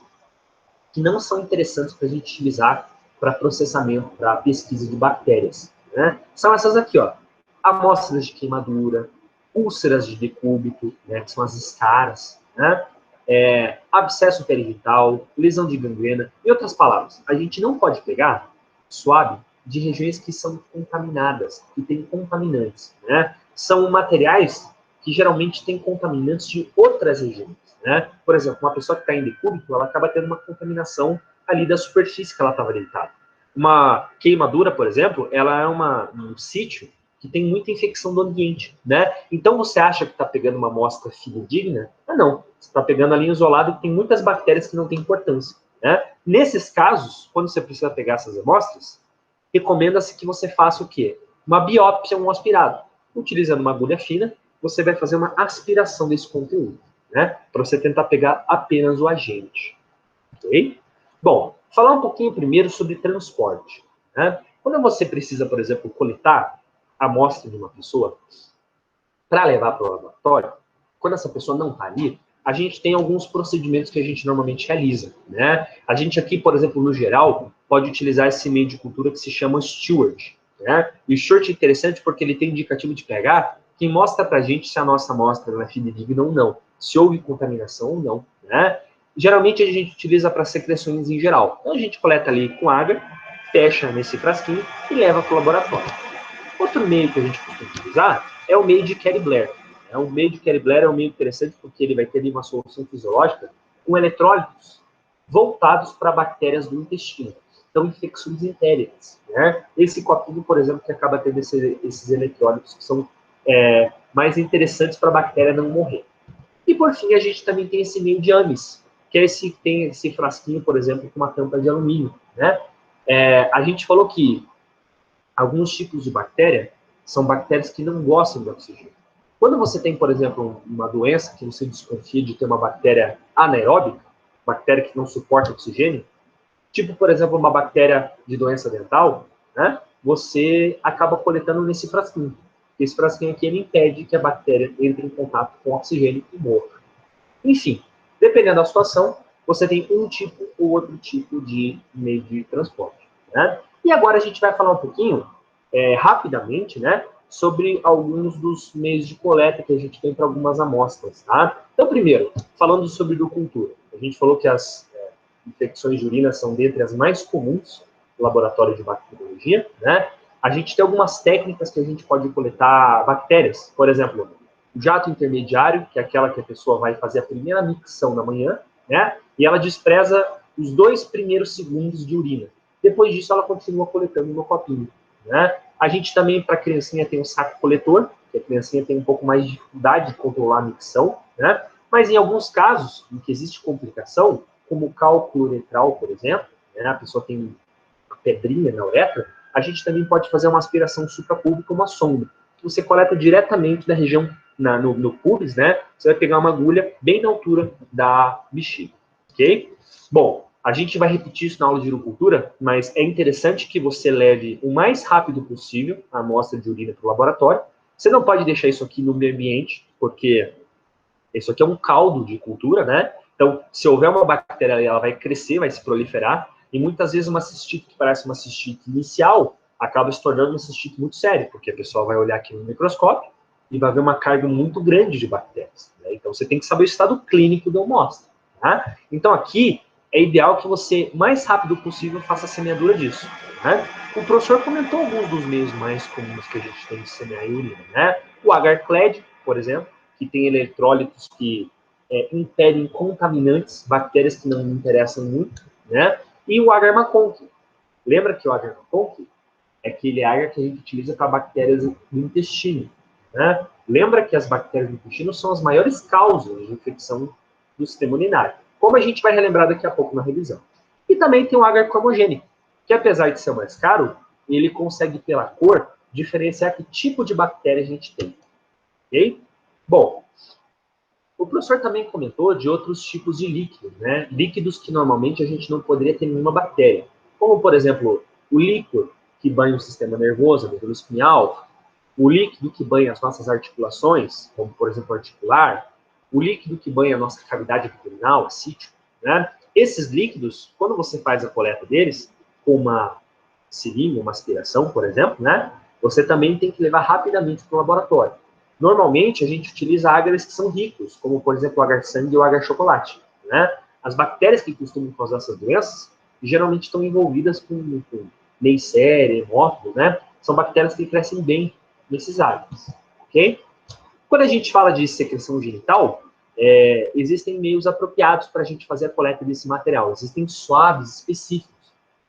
que não são interessantes para a gente utilizar para processamento, para pesquisa de bactérias. Né? São essas aqui, ó. Amostras de queimadura, úlceras de decúbito, né, que são as escaras, né? Abscesso perivital, lesão de gangrena, em outras palavras, a gente não pode pegar suave de regiões que são contaminadas, que têm contaminantes, né? São materiais que geralmente têm contaminantes de outras regiões, né? Por exemplo, uma pessoa que está em decúbito, ela acaba tendo uma contaminação ali da superfície que ela estava deitada. Uma queimadura, por exemplo, ela é um sítio que tem muita infecção do ambiente, né? Então você acha que está pegando uma amostra fidedigna? Ah, não. Você está pegando ali isolado e tem muitas bactérias que não têm importância, né? Nesses casos, quando você precisa pegar essas amostras, recomenda-se que você faça o quê? Uma biópsia, um aspirado. Utilizando uma agulha fina, você vai fazer uma aspiração desse conteúdo, né? Para você tentar pegar apenas o agente, ok? Bom, falar um pouquinho primeiro sobre transporte, né? Quando você precisa, por exemplo, coletar a amostra de uma pessoa para levar para o laboratório, quando essa pessoa não está ali, a gente tem alguns procedimentos que a gente normalmente realiza, né? A gente aqui, por exemplo, no geral, pode utilizar esse meio de cultura que se chama Steward, né? E o Steward é interessante porque ele tem indicativo de pH que mostra para a gente se a nossa amostra é fidedigna ou não, se houve contaminação ou não, né? Geralmente a gente utiliza para secreções em geral. Então a gente coleta ali com água, fecha nesse frasquinho e leva para o laboratório. Outro meio que a gente costuma utilizar é o meio de Kerry Blair. O meio de Kerry Blair é um meio interessante porque ele vai ter ali uma solução fisiológica com eletrólitos voltados para bactérias do intestino. Então, infecções entéricas. Né? Esse copinho, por exemplo, que acaba tendo esses eletrólitos que são mais interessantes para a bactéria não morrer. E, por fim, a gente também tem esse meio de Amis, que é esse que tem esse frasquinho, por exemplo, com uma tampa de alumínio. Né? A gente falou que alguns tipos de bactéria são bactérias que não gostam de oxigênio. Quando você tem, por exemplo, uma doença que você desconfia de ter uma bactéria anaeróbica, bactéria que não suporta oxigênio, tipo, por exemplo, uma bactéria de doença dental, né, você acaba coletando nesse frasquinho. Esse frasquinho aqui ele impede que a bactéria entre em contato com oxigênio e morra. Enfim, dependendo da situação, você tem um tipo ou outro tipo de meio de transporte. Né? E agora a gente vai falar um pouquinho, rapidamente, né, sobre alguns dos meios de coleta que a gente tem para algumas amostras. Tá? Então, primeiro, falando sobre biocultura. A gente falou que as infecções de urina são dentre as mais comuns no laboratório de bacteriologia. Né? A gente tem algumas técnicas que a gente pode coletar bactérias. Por exemplo, o jato intermediário, que é aquela que a pessoa vai fazer a primeira micção da manhã, né? E ela despreza os 2 primeiros segundos de urina. Depois disso, ela continua coletando no copinho, né? A gente também, para a criancinha, tem um saco coletor, que a criancinha tem um pouco mais de dificuldade de controlar a micção, né? Mas em alguns casos, em que existe complicação, como o cálculo uretral, por exemplo, né? A pessoa tem uma pedrinha na uretra, a gente também pode fazer uma aspiração suprapúbica, uma sonda, que você coleta diretamente da região no pubis, né? Você vai pegar uma agulha bem na altura da bexiga, ok? Bom, a gente vai repetir isso na aula de uricultura, mas é interessante que você leve o mais rápido possível a amostra de urina para o laboratório. Você não pode deixar isso aqui no meio ambiente, porque isso aqui é um caldo de cultura, né? Então, se houver uma bactéria ali, ela vai crescer, vai se proliferar, e muitas vezes uma cistite que parece uma cistite inicial acaba se tornando uma cistite muito séria, porque a pessoa vai olhar aqui no microscópio e vai ver uma carga muito grande de bactérias. Né? Então, você tem que saber o estado clínico da amostra. Tá? Então, aqui, é ideal que você, mais rápido possível, faça a semeadura disso. né? O professor comentou alguns dos meios mais comuns que a gente tem de semear em urina, né? O agar-Cled, por exemplo, que tem eletrólitos que impedem contaminantes, bactérias que não me interessam muito, né? E o agar-Maconque. Lembra que o agar-Maconque é aquele agar que a gente utiliza para bactérias do intestino, né? Lembra que as bactérias do intestino são as maiores causas de infecção do sistema urinário, como a gente vai relembrar daqui a pouco na revisão. E também tem o agar cromogênico, que apesar de ser mais caro, ele consegue, pela cor, diferenciar que tipo de bactéria a gente tem. Ok? Bom, o professor também comentou de outros tipos de líquidos, né? Líquidos que normalmente a gente não poderia ter nenhuma bactéria, como, por exemplo, o líquido que banha o sistema nervoso, a medula espinhal, o líquido que banha as nossas articulações, como, por exemplo, articular, o líquido que banha a nossa cavidade abdominal, a cítico, né? Esses líquidos, quando você faz a coleta deles, com uma seringa, uma aspiração, por exemplo, né? Você também tem que levar rapidamente para o laboratório. Normalmente, a gente utiliza agares que são ricos, como, por exemplo, o agar-sangue e o agar-chocolate, né? As bactérias que costumam causar essas doenças, geralmente estão envolvidas com Neisseria, hemófilos, né? São bactérias que crescem bem nesses agares, ok? Quando a gente fala de secreção genital, existem meios apropriados para a gente fazer a coleta desse material. Existem suaves específicos.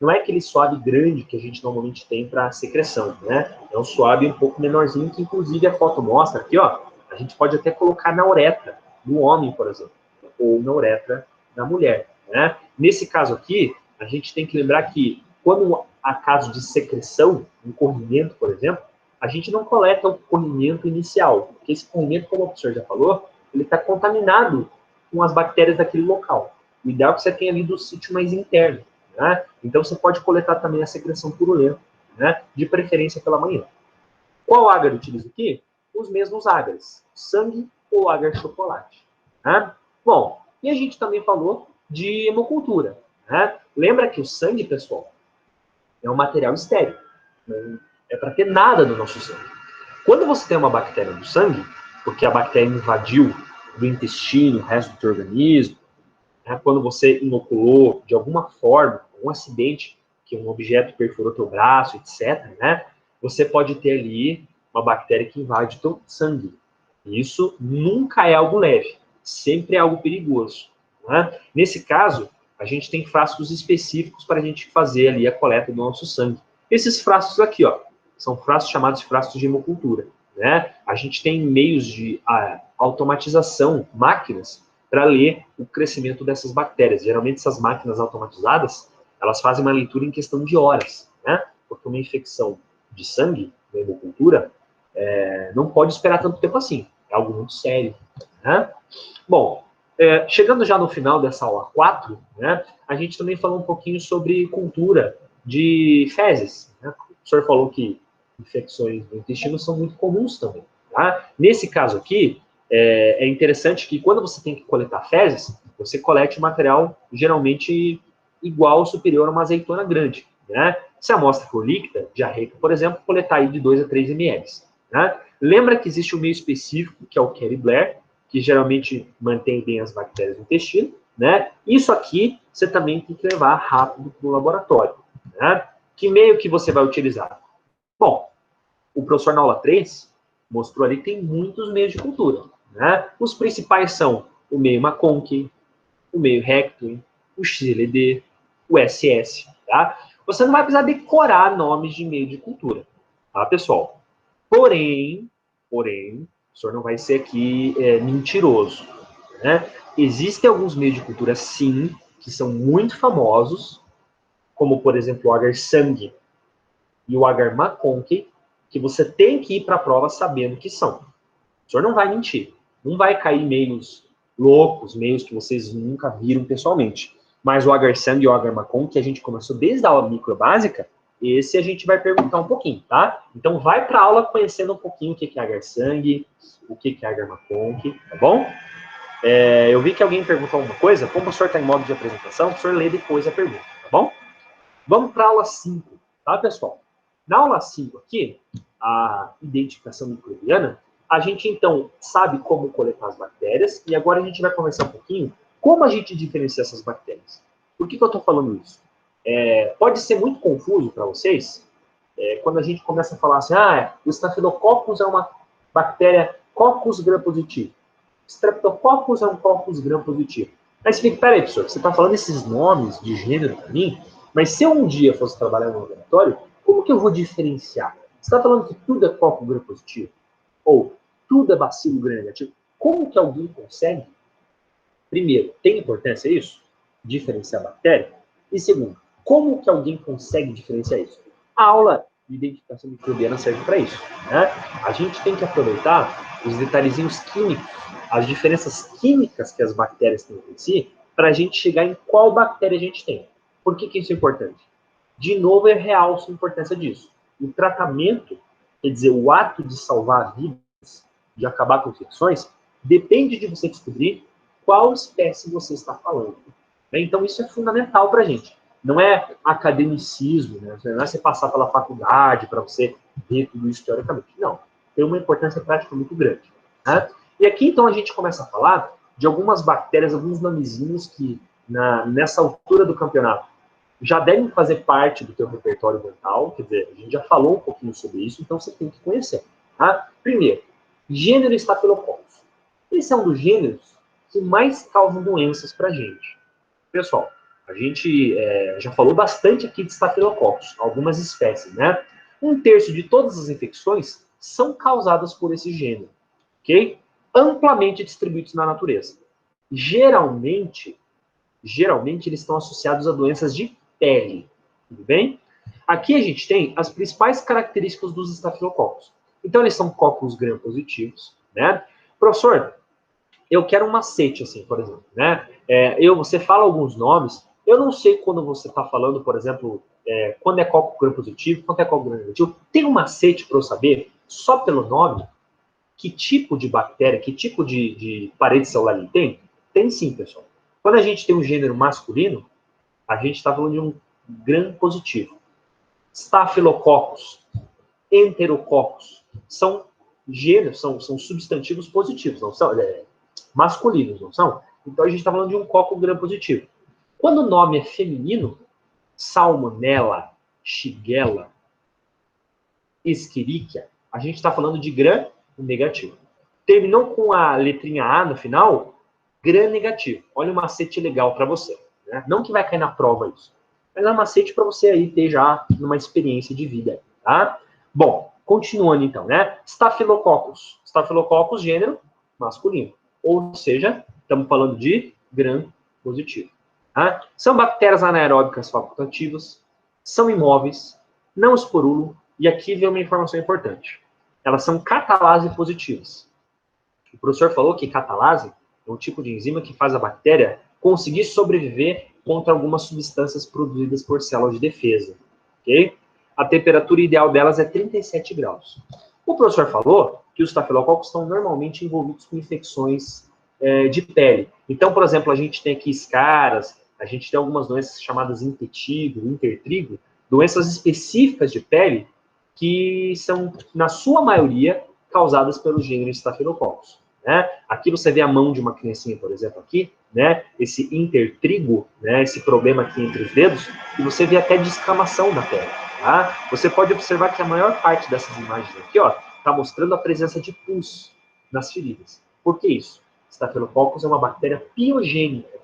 Não é aquele suave grande que a gente normalmente tem para secreção, né? É um suave um pouco menorzinho, que inclusive a foto mostra aqui, ó. A gente pode até colocar na uretra do homem, por exemplo, ou na uretra da mulher, né? Nesse caso aqui, a gente tem que lembrar que quando há caso de secreção, um corrimento, por exemplo, a gente não coleta o corrimento inicial, porque esse corrimento, como o professor já falou, ele está contaminado com as bactérias daquele local. O ideal é que você tenha ali do sítio mais interno, né? Então, você pode coletar também a secreção purulenta, né? De preferência pela manhã. Qual agar utiliza aqui? Os mesmos agares, sangue ou agar-chocolate. Né? Bom, e a gente também falou de hemocultura. Né? Lembra que o sangue, pessoal, é um material estéril. Não é para ter nada no nosso sangue. Quando você tem uma bactéria no sangue, porque a bactéria invadiu do intestino, o resto do teu organismo, né, quando você inoculou de alguma forma, um acidente, que um objeto perfurou teu braço, etc., né, você pode ter ali uma bactéria que invade teu sangue. Isso nunca é algo leve, sempre é algo perigoso. Né? Nesse caso, a gente tem frascos específicos para a gente fazer ali a coleta do nosso sangue. Esses frascos aqui, ó, são frascos chamados frascos de hemocultura. Né? A gente tem meios de automatização, máquinas, para ler o crescimento dessas bactérias. Geralmente, essas máquinas automatizadas, elas fazem uma leitura em questão de horas, né? Porque uma infecção de sangue, na hemocultura, não pode esperar tanto tempo assim. É algo muito sério, né? Bom, chegando já no final dessa aula 4, né, a gente também falou um pouquinho sobre cultura de fezes. Né? O senhor falou que infecções do intestino são muito comuns também. Tá? Nesse caso aqui, é interessante que quando você tem que coletar fezes, você colete material geralmente igual ou superior a uma azeitona grande. Né? Se a amostra for líquida, diarreica, por exemplo, coletar aí de 2 a 3 ml. Né? Lembra que existe um meio específico, que é o Kerry Blair, que geralmente mantém bem as bactérias no intestino, né? Isso aqui você também tem que levar rápido para o laboratório, né? Que meio que você vai utilizar? Bom, o professor na aula 3 mostrou ali que tem muitos meios de cultura, né? Os principais são o meio Maconque, o meio Rectum, o XLD, o SS, tá? Você não vai precisar decorar nomes de meio de cultura, tá, pessoal? Porém, o senhor não vai ser aqui mentiroso, né? Existem alguns meios de cultura, sim, que são muito famosos, como, por exemplo, o agar-sangue e o agar-Maconque, que você tem que ir para a prova sabendo que são. O senhor não vai mentir. Não vai cair meios loucos, meios que vocês nunca viram pessoalmente. Mas o agar-sangue e o agar-Maconque, que a gente começou desde a aula microbásica, esse a gente vai perguntar um pouquinho, tá? Então vai para a aula conhecendo um pouquinho o que é agar-sangue, o que é agar-Maconque, tá bom? Eu vi que alguém perguntou alguma coisa. Como o senhor está em modo de apresentação, o senhor lê depois a pergunta, tá bom? Vamos para a aula 5, tá, pessoal? Na aula 5 aqui, a identificação microbiana, a gente, então, sabe como coletar as bactérias, e agora a gente vai conversar um pouquinho como a gente diferencia essas bactérias. Por que eu estou falando isso? Pode ser muito confuso para vocês, quando a gente começa a falar assim, o Staphylococcus é uma bactéria Coccus gram-positivo. Streptococcus é um Coccus gram-positivo. Aí você fica, peraí, professor, você está falando esses nomes de gênero para mim, mas se eu um dia fosse trabalhar no laboratório, como que eu vou diferenciar? Você está falando que tudo é Coccus gram-positivo? Ou tudo é bacilo gram-negativo? Como que alguém consegue? Primeiro, tem importância isso? Diferenciar a bactéria? E segundo, como que alguém consegue diferenciar isso? A aula de identificação microbiana serve para isso, né? A gente tem que aproveitar os detalhezinhos químicos, as diferenças químicas que as bactérias têm entre si, para a gente chegar em qual bactéria a gente tem. Por que isso é importante? De novo, eu realço a importância disso. O tratamento, quer dizer, o ato de salvar vidas, de acabar com infecções, depende de você descobrir qual espécie você está falando. Então, isso é fundamental para a gente. Não é academicismo, né? Não é você passar pela faculdade para você ver tudo isso teoricamente. Não. Tem uma importância prática muito grande. Né? E aqui, então, a gente começa a falar de algumas bactérias, alguns nomezinhos que, nessa altura do campeonato, já devem fazer parte do teu repertório mental. Quer dizer, a gente já falou um pouquinho sobre isso, então você tem que conhecer. Tá? Primeiro, gênero Staphylococcus. Esse é um dos gêneros que mais causam doenças para a gente. Pessoal, a gente já falou bastante aqui de Staphylococcus, algumas espécies, né? 1/3 de todas as infecções são causadas por esse gênero, ok? Amplamente distribuídos na natureza. Geralmente eles estão associados a doenças de pele, tudo bem? Aqui a gente tem as principais características dos Staphylococcus. Então, eles são Coccus gram-positivos, né? Professor, eu quero um macete, assim, por exemplo, né? Você fala alguns nomes, eu não sei quando você está falando, por exemplo, quando é Coccus gram-positivo, quando é Coccus gram-negativo. Tem um macete para eu saber, só pelo nome, que tipo de bactéria, que tipo de parede celular ele tem? Tem sim, pessoal. Quando a gente tem um gênero masculino, a gente está falando de um gram-positivo. Staphylococcus, Enterococcus, são gêneros, são substantivos positivos, não são masculinos, não são? Então a gente está falando de um Coccus gram-positivo. Quando o nome é feminino, Salmonella, Shigella, Escherichia, a gente está falando de gram-negativo. Terminou com a letrinha A no final, gram-negativo. Olha um macete legal para você. Né? Não que vai cair na prova isso, mas é um macete para você aí ter já uma experiência de vida. Tá? Bom, continuando então, né? Staphylococcus. Staphylococcus, gênero masculino. Ou seja, estamos falando de gram-positivo. Tá? São bactérias anaeróbicas facultativas, são imóveis, não esporulam, e aqui vem uma informação importante. Elas são catalase positivas. O professor falou que catalase é um tipo de enzima que faz a bactéria conseguir sobreviver contra algumas substâncias produzidas por células de defesa. Ok? A temperatura ideal delas é 37 graus. O professor falou que os Staphylococcus estão normalmente envolvidos com infecções de pele. Então, por exemplo, a gente tem aqui escaras, a gente tem algumas doenças chamadas impetigo, intertrigo, doenças específicas de pele que são, na sua maioria, causadas pelo gênero Staphylococcus. Né? Aqui você vê a mão de uma criancinha, por exemplo, aqui, né? Esse intertrigo, né? Esse problema aqui entre os dedos, e você vê até descamação na pele. Tá? Você pode observar que a maior parte dessas imagens aqui, ó, está mostrando a presença de pus nas feridas. Por que isso? Staphylococcus é uma bactéria piogênica,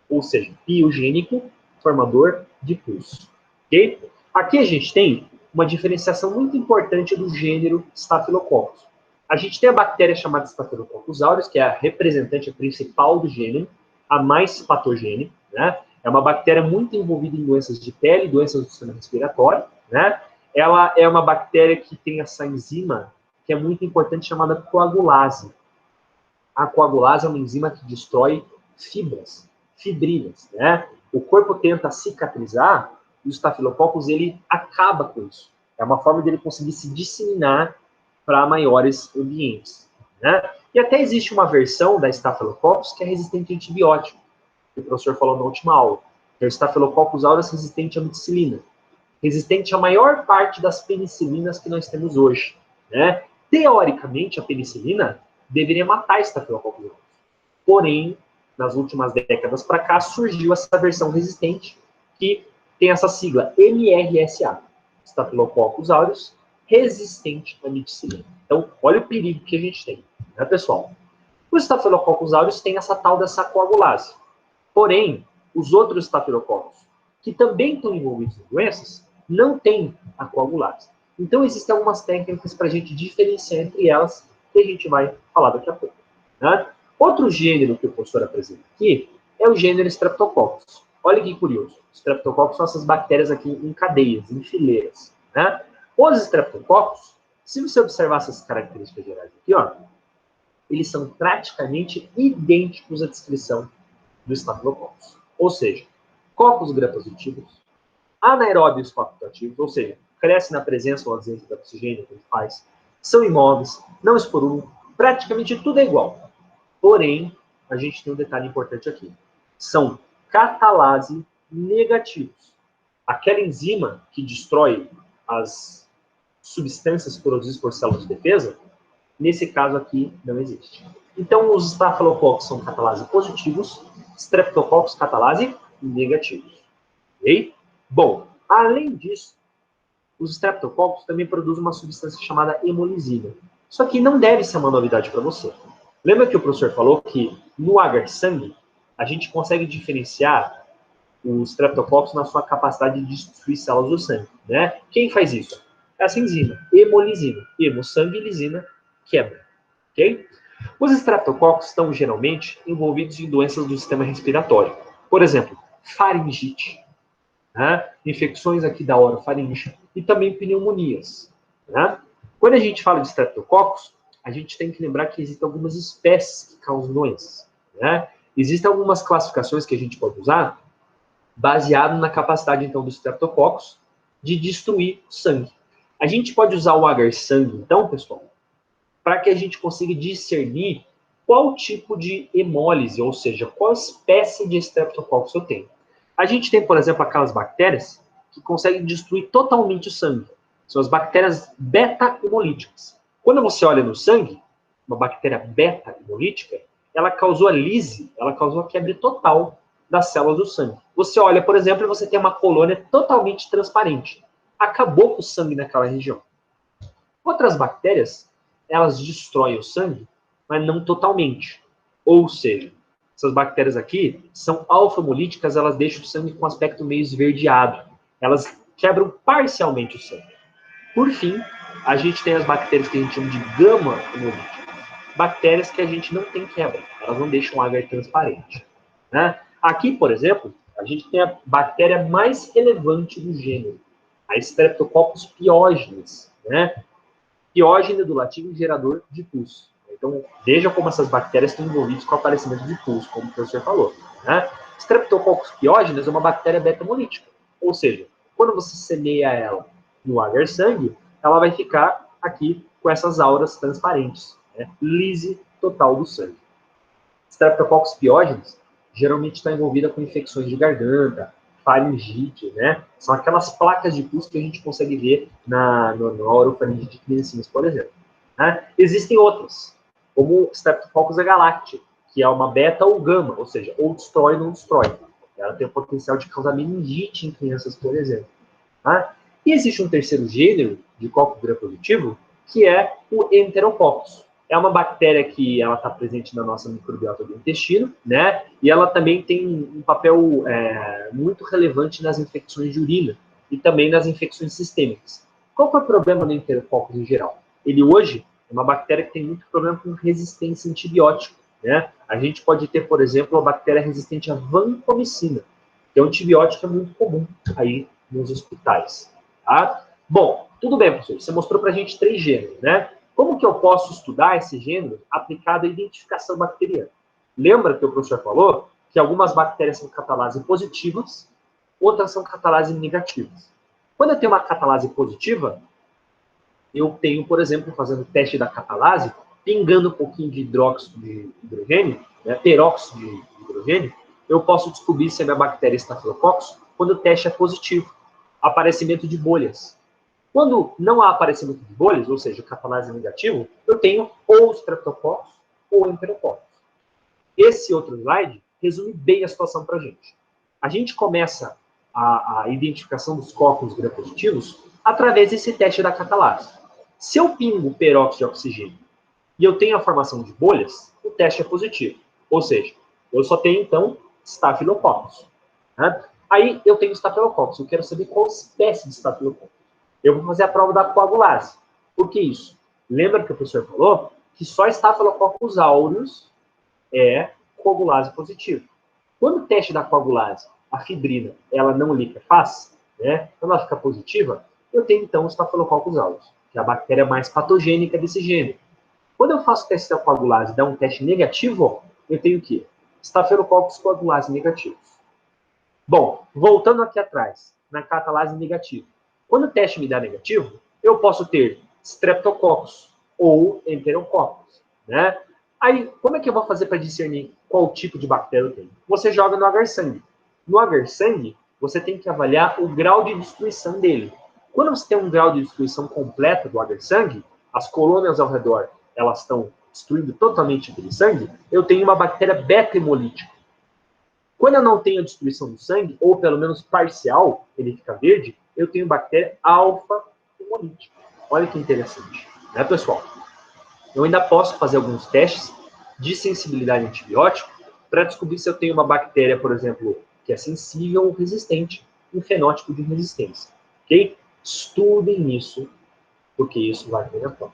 ou seja, piogênico, formador de pus. Okay? Aqui a gente tem uma diferenciação muito importante do gênero Staphylococcus. A gente tem a bactéria chamada Staphylococcus aureus, que é a representante principal do gênero, a mais patogênica, né? É uma bactéria muito envolvida em doenças de pele, doenças do sistema respiratório, né? Ela é uma bactéria que tem essa enzima que é muito importante, chamada coagulase. A coagulase é uma enzima que destrói fibras, fibrinas, né? O corpo tenta cicatrizar e o Staphylococcus, ele acaba com isso. É uma forma dele conseguir se disseminar para maiores ambientes, né? E até existe uma versão da Staphylococcus que é resistente a antibiótico, que o professor falou na última aula, que é o Staphylococcus aureus resistente à amoxicilina, resistente à maior parte das penicilinas que nós temos hoje, né? Teoricamente, a penicilina deveria matar Staphylococcus aureus. Porém, nas últimas décadas para cá, surgiu essa versão resistente que tem essa sigla, MRSA, Staphylococcus aureus, resistente à meticilina. Então, olha o perigo que a gente tem, né, pessoal? Os Staphylococcus aureus têm essa tal dessa coagulase. Porém, os outros Staphylococcus, que também estão envolvidos em doenças, não têm a coagulase. Então, existem algumas técnicas para a gente diferenciar entre elas, que a gente vai falar daqui a pouco. Né? Outro gênero que o professor apresenta aqui é o gênero Streptococcus. Olha que curioso. Streptococcus são essas bactérias aqui em cadeias, em fileiras. Né? Os Streptococcus, se você observar essas características gerais aqui, ó, eles são praticamente idênticos à descrição do Staphylococcus. Ou seja, cocos gram-positivos, anaeróbios facultativos, ou seja, cresce na presença ou ausência de oxigênio que ele faz, são imóveis, não esporum, praticamente tudo é igual. Porém, a gente tem um detalhe importante aqui. São catalase negativos. Aquela enzima que destrói as substâncias produzidas por células de defesa, nesse caso aqui, não existe. Então, os Staphylococcus são catalase positivos, Streptococcus catalase negativos. Ok? Bom, além disso, os Streptococcus também produzem uma substância chamada hemolisina. Isso aqui não deve ser uma novidade para você. Lembra que o professor falou que no agar-sangue a gente consegue diferenciar os Streptococcus na sua capacidade de destruir células do sangue, né? Quem faz isso? Essa enzima, hemolisina. Hemo, sangue e lisina, quebra. Ok? Os Streptococcus estão geralmente envolvidos em doenças do sistema respiratório. Por exemplo, faringite, né? Infecções aqui da orofaringe e também pneumonias. Né? Quando a gente fala de Streptococcus, a gente tem que lembrar que existem algumas espécies que causam doenças. Né? Existem algumas classificações que a gente pode usar baseado na capacidade, então, do Streptococcus de destruir o sangue. A gente pode usar o agar-sangue, então, pessoal, para que a gente consiga discernir qual tipo de hemólise, ou seja, qual espécie de Streptococcus eu tenho. A gente tem, por exemplo, aquelas bactérias que conseguem destruir totalmente o sangue. São as bactérias beta-hemolíticas. Quando você olha no sangue, uma bactéria beta-hemolítica, ela causou a lise, ela causou a quebra total das células do sangue. Você olha, por exemplo, e você tem uma colônia totalmente transparente. Acabou com o sangue naquela região. Outras bactérias, elas destroem o sangue, mas não totalmente. Ou seja, essas bactérias aqui são alfa-hemolíticas, elas deixam o sangue com um aspecto meio esverdeado. Elas quebram parcialmente o sangue. Por fim, a gente tem as bactérias que a gente chama de gama-hemolíticas. Bactérias que a gente não tem quebra, elas não deixam o agar transparente. Né? Aqui, por exemplo, a gente tem a bactéria mais relevante do gênero, a Streptococcus pyogenes. Né? Piógene do latim gerador de pus. Então, veja como essas bactérias estão envolvidas com o aparecimento de pus, como o professor falou. Né? Streptococcus pyogenes é uma bactéria beta-hemolítica. Ou seja, quando você semeia ela no agar-sangue, ela vai ficar aqui com essas auras transparentes. Né? Lise total do sangue. Streptococcus pyogenes geralmente está envolvida com infecções de garganta, faringite, né? São aquelas placas de pus que a gente consegue ver na orofaringe de criancinhas, por exemplo. Né? Existem outras, como Streptococcus agalactiae, que é uma beta ou gama, ou seja, ou destrói ou não destrói. Ela tem o potencial de causar meningite em crianças, por exemplo. Tá? E existe um terceiro gênero de coco gram-positivo, que é o Enterococcus. É uma bactéria que ela está presente na nossa microbiota do intestino, né? E ela também tem um papel muito relevante nas infecções de urina e também nas infecções sistêmicas. Qual que é o problema do Enterococcus em geral? Ele hoje é uma bactéria que tem muito problema com resistência a antibiótico, né? A gente pode ter, por exemplo, uma bactéria resistente à vancomicina, que é um antibiótico muito comum aí nos hospitais. Tá? Bom, tudo bem, professor. Você mostrou para a gente 3 gêneros, né? Como que eu posso estudar esse gênero aplicado à identificação bacteriana? Lembra que o professor falou que algumas bactérias são catalase positivas, outras são catalase negativas. Quando eu tenho uma catalase positiva, eu tenho, por exemplo, fazendo o teste da catalase, pingando um pouquinho de hidróxido de hidrogênio, né, peróxido de hidrogênio, eu posso descobrir se a minha bactéria está Staphylococcus quando o teste é positivo. Aparecimento de bolhas. Quando não há aparecimento de bolhas, ou seja, catalase negativo, eu tenho ou Streptococcus ou Enterococcus. Esse outro slide resume bem a situação para a gente. A gente começa a identificação dos cocos gram-positivos através desse teste da catalase. Se eu pingo peróxido de oxigênio e eu tenho a formação de bolhas, o teste é positivo. Ou seja, eu só tenho, então, Staphylococcus. Né? Aí eu tenho Staphylococcus. Eu quero saber qual espécie de Staphylococcus. Eu vou fazer a prova da coagulase. Por que isso? Lembra que o professor falou que só Staphylococcus aureus é coagulase positivo. Quando o teste da coagulase, a fibrina, ela não liquefaz, né? Quando ela fica positiva, eu tenho, então, o Staphylococcus aureus, que é a bactéria mais patogênica desse gênero. Quando eu faço o teste da coagulase e dá um teste negativo, eu tenho o quê? Staphylococcus coagulase negativos. Bom, voltando aqui atrás, na catalase negativa. Quando o teste me dá negativo, eu posso ter Streptococcus ou Enterococcus, né? Aí, como é que eu vou fazer para discernir qual tipo de bactéria eu tenho? Você joga no agar-sangue. No agar-sangue, você tem que avaliar o grau de destruição dele. Quando você tem um grau de destruição completa do agar-sangue, as colônias ao redor, elas estão destruindo totalmente aquele sangue, eu tenho uma bactéria beta-hemolítica. Quando eu não tenho a destruição do sangue, ou pelo menos parcial, ele fica verde, eu tenho bactéria alfa-hemolítica. Olha que interessante, né, pessoal? Eu ainda posso fazer alguns testes de sensibilidade a antibiótico para descobrir se eu tenho uma bactéria, por exemplo, que é sensível ou resistente, um fenótipo de resistência. Ok? Estudem isso, porque isso vai ter na prova.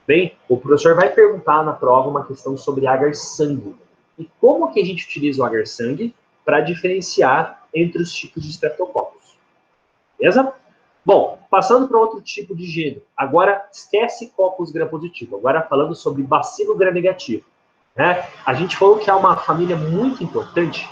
Bem, o professor vai perguntar na prova uma questão sobre agar-sangue. E como que a gente utiliza o agar-sangue para diferenciar entre os tipos de Streptococcus. Beleza? Bom, passando para outro tipo de gênero. Agora, esquece Coccus gram-positivo. Agora, falando sobre bacilo gram-negativo. Né? A gente falou que há uma família muito importante,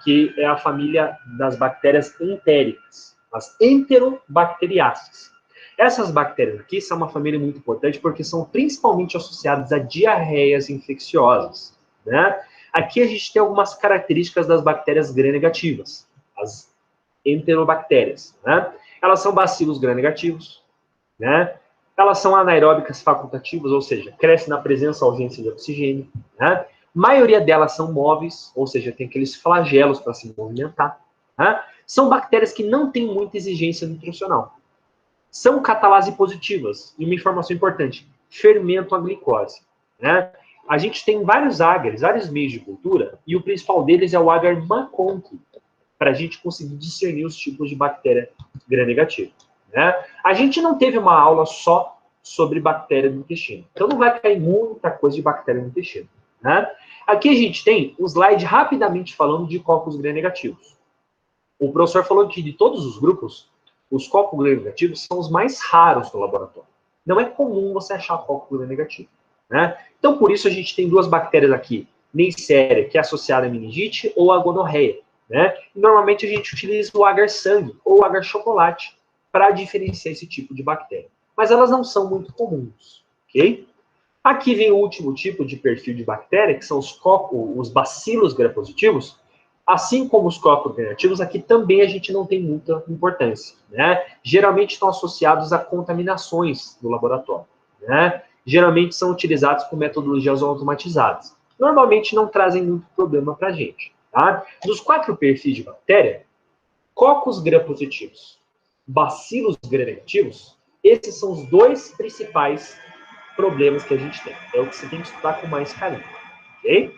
que é a família das bactérias entéricas, as enterobacteriáceas. Essas bactérias aqui são uma família muito importante porque são principalmente associadas a diarreias infecciosas. Né? Aqui a gente tem algumas características das bactérias gram-negativas, as enterobactérias. Né? Elas são bacilos gram-negativos, né? Elas são anaeróbicas facultativas, ou seja, crescem na presença ou ausência de oxigênio. Né? A maioria delas são móveis, ou seja, tem aqueles flagelos para se movimentar. Né? São bactérias que não têm muita exigência nutricional. São catalase positivas. E uma informação importante, fermentam a glicose. Né? A gente tem vários agares, vários meios de cultura, e o principal deles é o agar McConkey, para a gente conseguir discernir os tipos de bactéria gram-negativa. Né? A gente não teve uma aula só sobre bactéria do intestino, então não vai cair muita coisa de bactéria no intestino. Né? Aqui a gente tem um slide rapidamente falando de cocos gram-negativos. O professor falou que de todos os grupos, os cocos gram-negativos são os mais raros no laboratório. Não é comum você achar coco gram-negativo. Né? Então, por isso, a gente tem duas bactérias aqui, Neisseria, que é associada à meningite, ou à gonorreia. Né? Normalmente, a gente utiliza o agar-sangue ou o agar-chocolate para diferenciar esse tipo de bactéria. Mas elas não são muito comuns. Okay? Aqui vem o último tipo de perfil de bactéria, que são os bacilos gram-positivos. Assim como os cocos gram-negativos, aqui também a gente não tem muita importância. Né? Geralmente estão associados a contaminações no laboratório. Né? Geralmente são utilizados com metodologias automatizadas. Normalmente não trazem muito problema para a gente. Tá? Dos 4 perfis de bactéria, cocos gram-positivos, bacilos gram-negativos, esses são os 2 principais problemas que a gente tem. É o que você tem que estudar com mais carinho. Ok?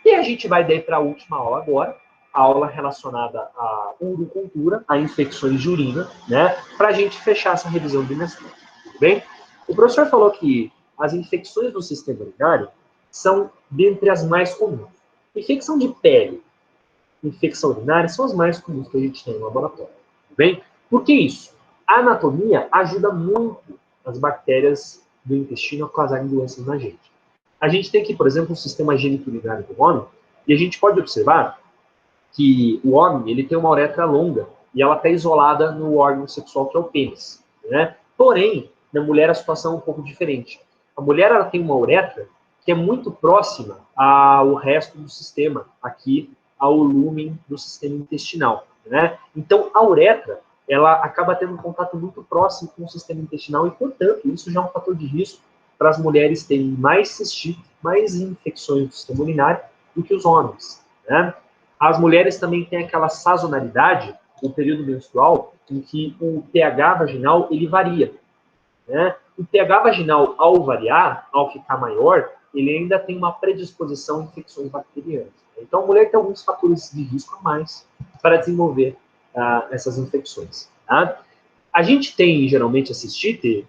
E a gente vai daí para a última aula agora, a aula relacionada à urocultura, a infecções de urina, né? Para a gente fechar essa revisão bimestral. Tudo bem? O professor falou que as infecções do sistema urinário são dentre as mais comuns. Infecção de pele, infecção urinária são as mais comuns que a gente tem no laboratório. Tudo bem? Por que isso? A anatomia ajuda muito as bactérias do intestino a causarem doenças na gente. A gente tem aqui, por exemplo, o sistema geniturinário do homem, e a gente pode observar que o homem ele tem uma uretra longa e ela está isolada no órgão sexual que é o pênis. Né? Porém, na mulher a situação é um pouco diferente. A mulher ela tem uma uretra que é muito próxima ao resto do sistema, aqui ao lúmen do sistema intestinal. Né? Então, a uretra ela acaba tendo um contato muito próximo com o sistema intestinal e, portanto, isso já é um fator de risco para as mulheres terem mais cistite, mais infecções do sistema urinário do que os homens. Né? As mulheres também têm aquela sazonalidade o período menstrual em que o pH vaginal ele varia, né? O pH vaginal, ao variar, ao ficar maior, ele ainda tem uma predisposição a infecções bacterianas. Então, a mulher tem alguns fatores de risco a mais para desenvolver essas infecções. Tá? A gente tem, geralmente, a cistite,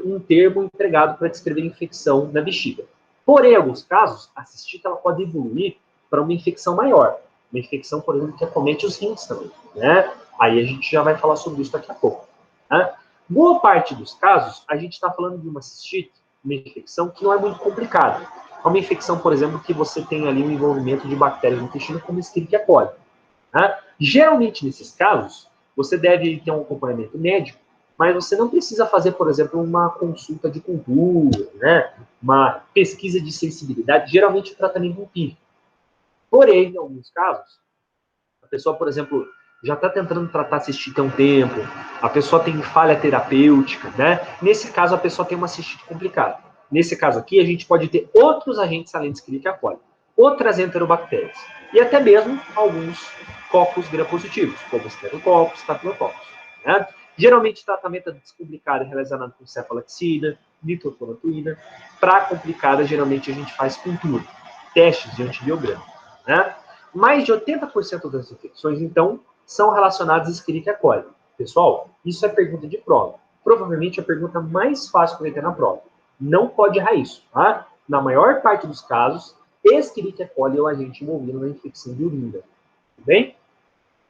um termo empregado para descrever infecção na bexiga. Porém, em alguns casos, a cistite ela pode evoluir para uma infecção maior. Uma infecção, por exemplo, que acomete os rins também. Né? Aí a gente já vai falar sobre isso daqui a pouco. Tá? Boa parte dos casos, a gente está falando de uma cistite, uma infecção que não é muito complicada. É uma infecção, por exemplo, que você tem ali um envolvimento de bactérias no intestino, como Escherichia coli. Tá? Geralmente, nesses casos, você deve ter um acompanhamento médico, mas você não precisa fazer, por exemplo, uma consulta de cultura, né? Uma pesquisa de sensibilidade, geralmente o tratamento empírico. Porém, em alguns casos, a pessoa, por exemplo, já está tentando tratar cistite há um tempo, a pessoa tem falha terapêutica, né? Nesse caso, a pessoa tem uma cistite complicada. Nesse caso aqui, a gente pode ter outros agentes além de Escherichia coli, outras enterobactérias, e até mesmo alguns cocos gram-positivos, como Staphylococcus, Staphylococcus. Né? Geralmente, o tratamento descomplicado é realizado com cefalexina, nitrofurantoína. Para complicada, geralmente a gente faz cultura, testes de antibiograma. Né? Mais de 80% das infecções, então, são relacionadas a Escherichia coli. Pessoal, isso é pergunta de prova. Provavelmente a pergunta mais fácil que vai ter na prova. Não pode errar isso, tá? Na maior parte dos casos, Escherichia coli é o agente envolvido na infecção de urina. Tudo bem?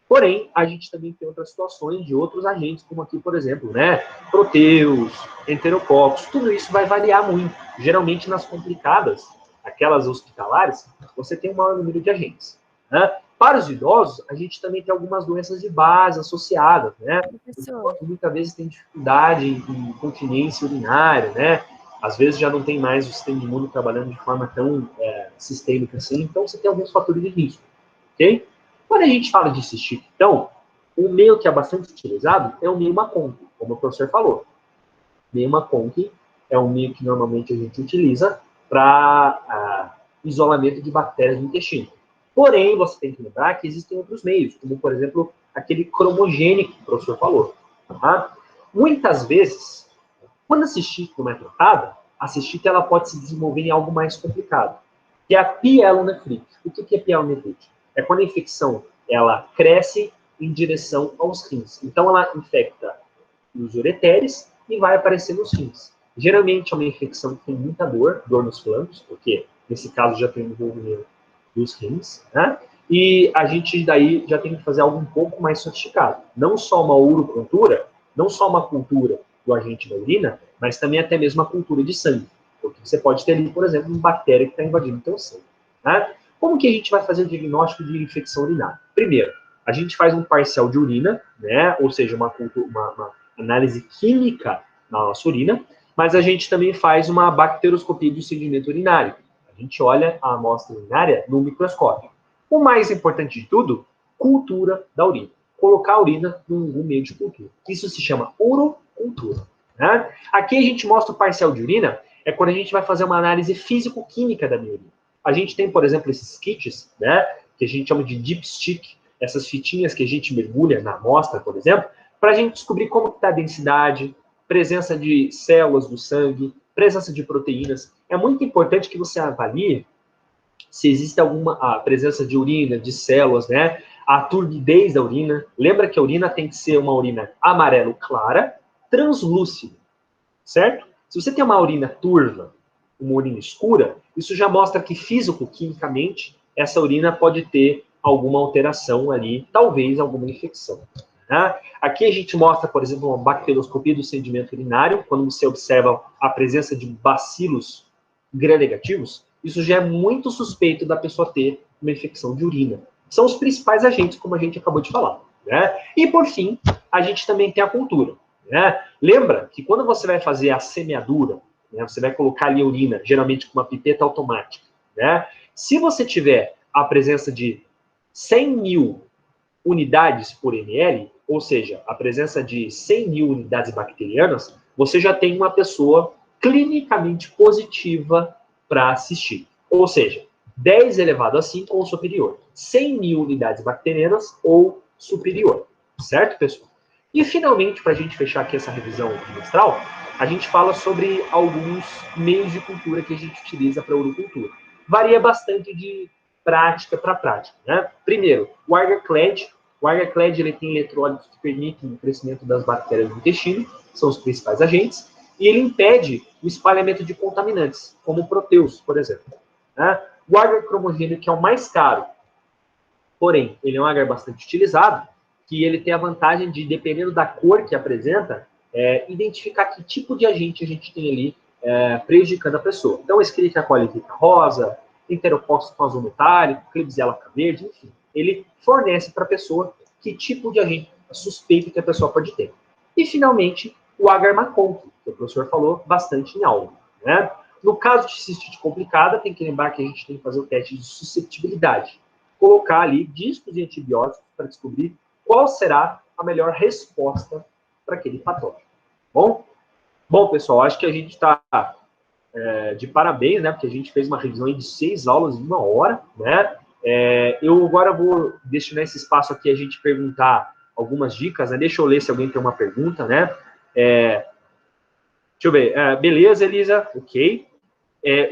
Porém, a gente também tem outras situações de outros agentes, como aqui, por exemplo, né? Proteus, enterococos, tudo isso vai variar muito. Geralmente, nas complicadas, aquelas hospitalares, você tem um maior número de agentes. Né? Para os idosos, a gente também tem algumas doenças de base associadas, né? Professor, Muitas vezes tem dificuldade em continência urinária, né? Às vezes já não tem mais o sistema imune trabalhando de forma tão sistêmica assim, então você tem alguns fatores de risco, ok? Quando a gente fala de cistite, então, o meio que é bastante utilizado é o meio Maconk, como o professor falou. Meio Maconk é um meio que normalmente a gente utiliza para isolamento de bactérias no intestino. Porém, você tem que lembrar que existem outros meios, como, por exemplo, aquele cromogênico que o professor falou. Tá? Muitas vezes, quando a cistite não é tratada, a cistite ela pode se desenvolver em algo mais complicado, que é a pielonefrite. O que é pielonefrite? É quando a infecção ela cresce em direção aos rins. Então, ela infecta os ureteres e vai aparecer nos rins. Geralmente é uma infecção que tem muita dor nos flancos, porque nesse caso já tem envolvimento dos rins, né? E a gente daí já tem que fazer algo um pouco mais sofisticado. Não só uma urocultura, não só uma cultura do agente da urina, mas também até mesmo uma cultura de sangue. Porque você pode ter ali, por exemplo, uma bactéria que está invadindo o teu sangue. Né? Como que a gente vai fazer o diagnóstico de infecção urinária? Primeiro, a gente faz um parcial de urina, né? Ou seja, uma análise química na nossa urina, mas a gente também faz uma bacteroscopia do sedimento urinário. A gente olha a amostra urinária no microscópio. O mais importante de tudo, cultura da urina. Colocar a urina num meio de cultura. Isso se chama urocultura. Né? Aqui a gente mostra o parcial de urina, é quando a gente vai fazer uma análise físico-química da minha urina. A gente tem, por exemplo, esses kits, né, que a gente chama de dipstick, essas fitinhas que a gente mergulha na amostra, por exemplo, para a gente descobrir como está a densidade, presença de células do sangue, presença de proteínas. É muito importante que você avalie se existe alguma presença de urina, de células, né? A turbidez da urina. Lembra que a urina tem que ser uma urina amarelo clara, translúcida, certo? Se você tem uma urina turva, uma urina escura, isso já mostra que físico-quimicamente essa urina pode ter alguma alteração ali, talvez alguma infecção. Tá? Aqui a gente mostra, por exemplo, uma bacteroscopia do sedimento urinário, quando você observa a presença de bacilos gram-negativos, isso já é muito suspeito da pessoa ter uma infecção de urina. São os principais agentes, como a gente acabou de falar. Né? E, por fim, a gente também tem a cultura. Né? Lembra que quando você vai fazer a semeadura, né, você vai colocar ali a urina, geralmente com uma pipeta automática. Né? Se você tiver a presença de 100 mil unidades por ml, ou seja, a presença de 100 mil unidades bacterianas, você já tem uma pessoa clinicamente positiva para assistir. Ou seja, 10 elevado a 5 ou superior. 100 mil unidades bacterianas ou superior. Certo, pessoal? E, finalmente, para a gente fechar aqui essa revisão trimestral, a gente fala sobre alguns meios de cultura que a gente utiliza para a urocultura. Varia bastante de prática para prática, né? Primeiro, o Agar-Clad. O Agar-Clad ele tem eletrólitos que permitem o crescimento das bactérias do intestino, são os principais agentes, e ele impede o espalhamento de contaminantes, como proteus, por exemplo. Né? O agar-cromogênio, que é o mais caro, porém, ele é um agar bastante utilizado, que ele tem a vantagem de, dependendo da cor que apresenta, identificar que tipo de agente a gente tem ali prejudicando a pessoa. Então, Escherichia coli fica rosa, Enterococcus metálico, Klebsiella verde, enfim. Ele fornece para a pessoa que tipo de agente suspeito que a pessoa pode ter. E, finalmente, o agar-macon, que o professor falou bastante em aula. Né? No caso de cistite complicada, tem que lembrar que a gente tem que fazer o teste de susceptibilidade. Colocar ali discos de antibióticos para descobrir qual será a melhor resposta para aquele patógeno. Bom, pessoal, acho que a gente está de parabéns, né? Porque a gente fez uma revisão de 6 aulas em 1 hora, né? Eu agora vou destinar esse espaço aqui a gente perguntar algumas dicas, né? Deixa eu ler se alguém tem uma pergunta, né? Deixa eu ver. Beleza, Elisa? Ok.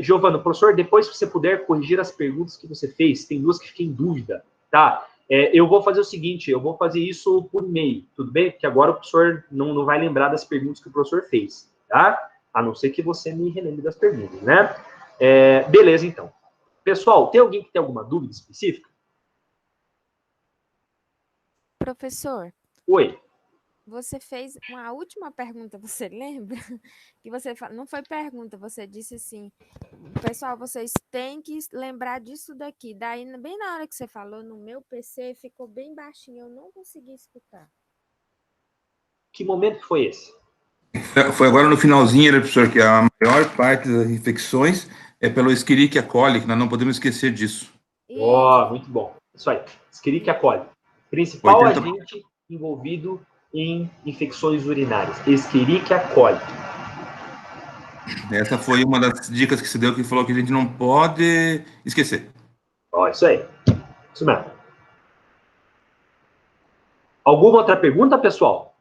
Giovana, professor, depois se você puder corrigir as perguntas que você fez, tem 2 que fiquei em dúvida, tá? Eu vou fazer o seguinte, eu vou fazer isso por e-mail, tudo bem? Porque agora o professor não vai lembrar das perguntas que o professor fez, tá? A não ser que você me relembre das perguntas, né? Beleza, então. Pessoal, tem alguém que tem alguma dúvida específica? Professor, Oi. você fez uma última pergunta, você lembra? Que você não foi pergunta, você disse assim, pessoal, vocês têm que lembrar disso daqui. Daí, bem na hora que você falou, no meu PC ficou bem baixinho, eu não consegui escutar. Que momento que foi esse? Foi agora no finalzinho, né, professor, que a maior parte das infecções é pelo Escherichia coli, que nós não podemos esquecer disso. Muito bom. Isso aí. Escherichia coli. Principal 80... agente envolvido em infecções urinárias. Escherichia coli. Essa foi uma das dicas que se deu, que falou que a gente não pode esquecer. Isso aí. Isso mesmo. Alguma outra pergunta, pessoal?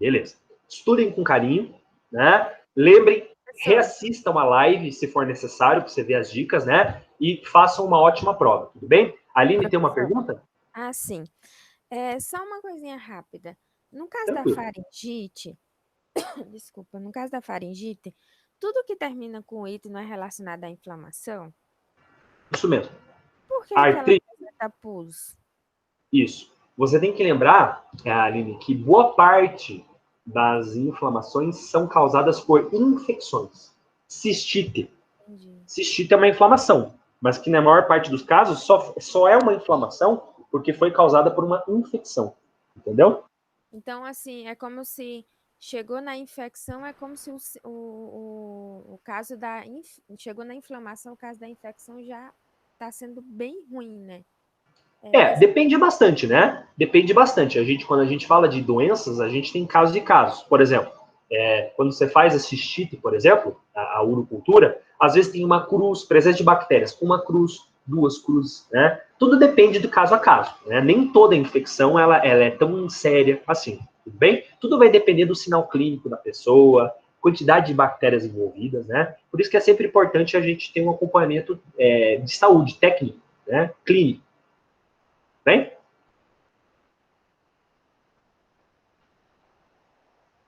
Beleza. Estudem com carinho, né? Lembrem, reassistam a live, se for necessário, para você ver as dicas, né? E façam uma ótima prova, tudo bem? Aline, tem uma pergunta? Sim. Só uma coisinha rápida. No caso Tranquilo. da faringite, desculpa, no caso da faringite, tudo que termina com ito não é relacionado à inflamação? Isso mesmo. Por que ela apresenta pus? Isso. Você tem que lembrar, Aline, que boa parte das inflamações são causadas por infecções. Cistite. Entendi. Cistite é uma inflamação, mas que na maior parte dos casos só é uma inflamação porque foi causada por uma infecção. Entendeu? Então, assim, é como se chegou na infecção, é como se o caso da... Chegou na inflamação, o caso da infecção já está sendo bem ruim, né? Depende bastante, né? Depende bastante. Quando a gente fala de doenças, a gente tem casos de casos. Por exemplo, quando você faz a cistite, por exemplo, a urocultura, às vezes tem uma cruz, presença de bactérias, uma cruz, 2 cruzes, né? Tudo depende do caso a caso, né? Nem toda infecção ela é tão séria assim, tudo bem? Tudo vai depender do sinal clínico da pessoa, quantidade de bactérias envolvidas, né? Por isso que é sempre importante a gente ter um acompanhamento de saúde técnico, né? Clínico. Bem?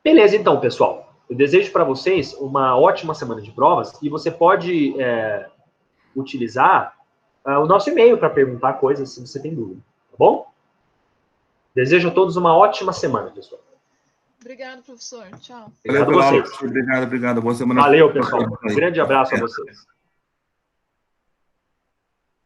Beleza, então, pessoal. Eu desejo para vocês uma ótima semana de provas e você pode utilizar o nosso e-mail para perguntar coisas se você tem dúvida, tá bom? Desejo a todos uma ótima semana, pessoal. Obrigado, professor. Tchau. Obrigado a vocês. Obrigado. Boa semana. Valeu, pessoal. Um grande abraço a vocês.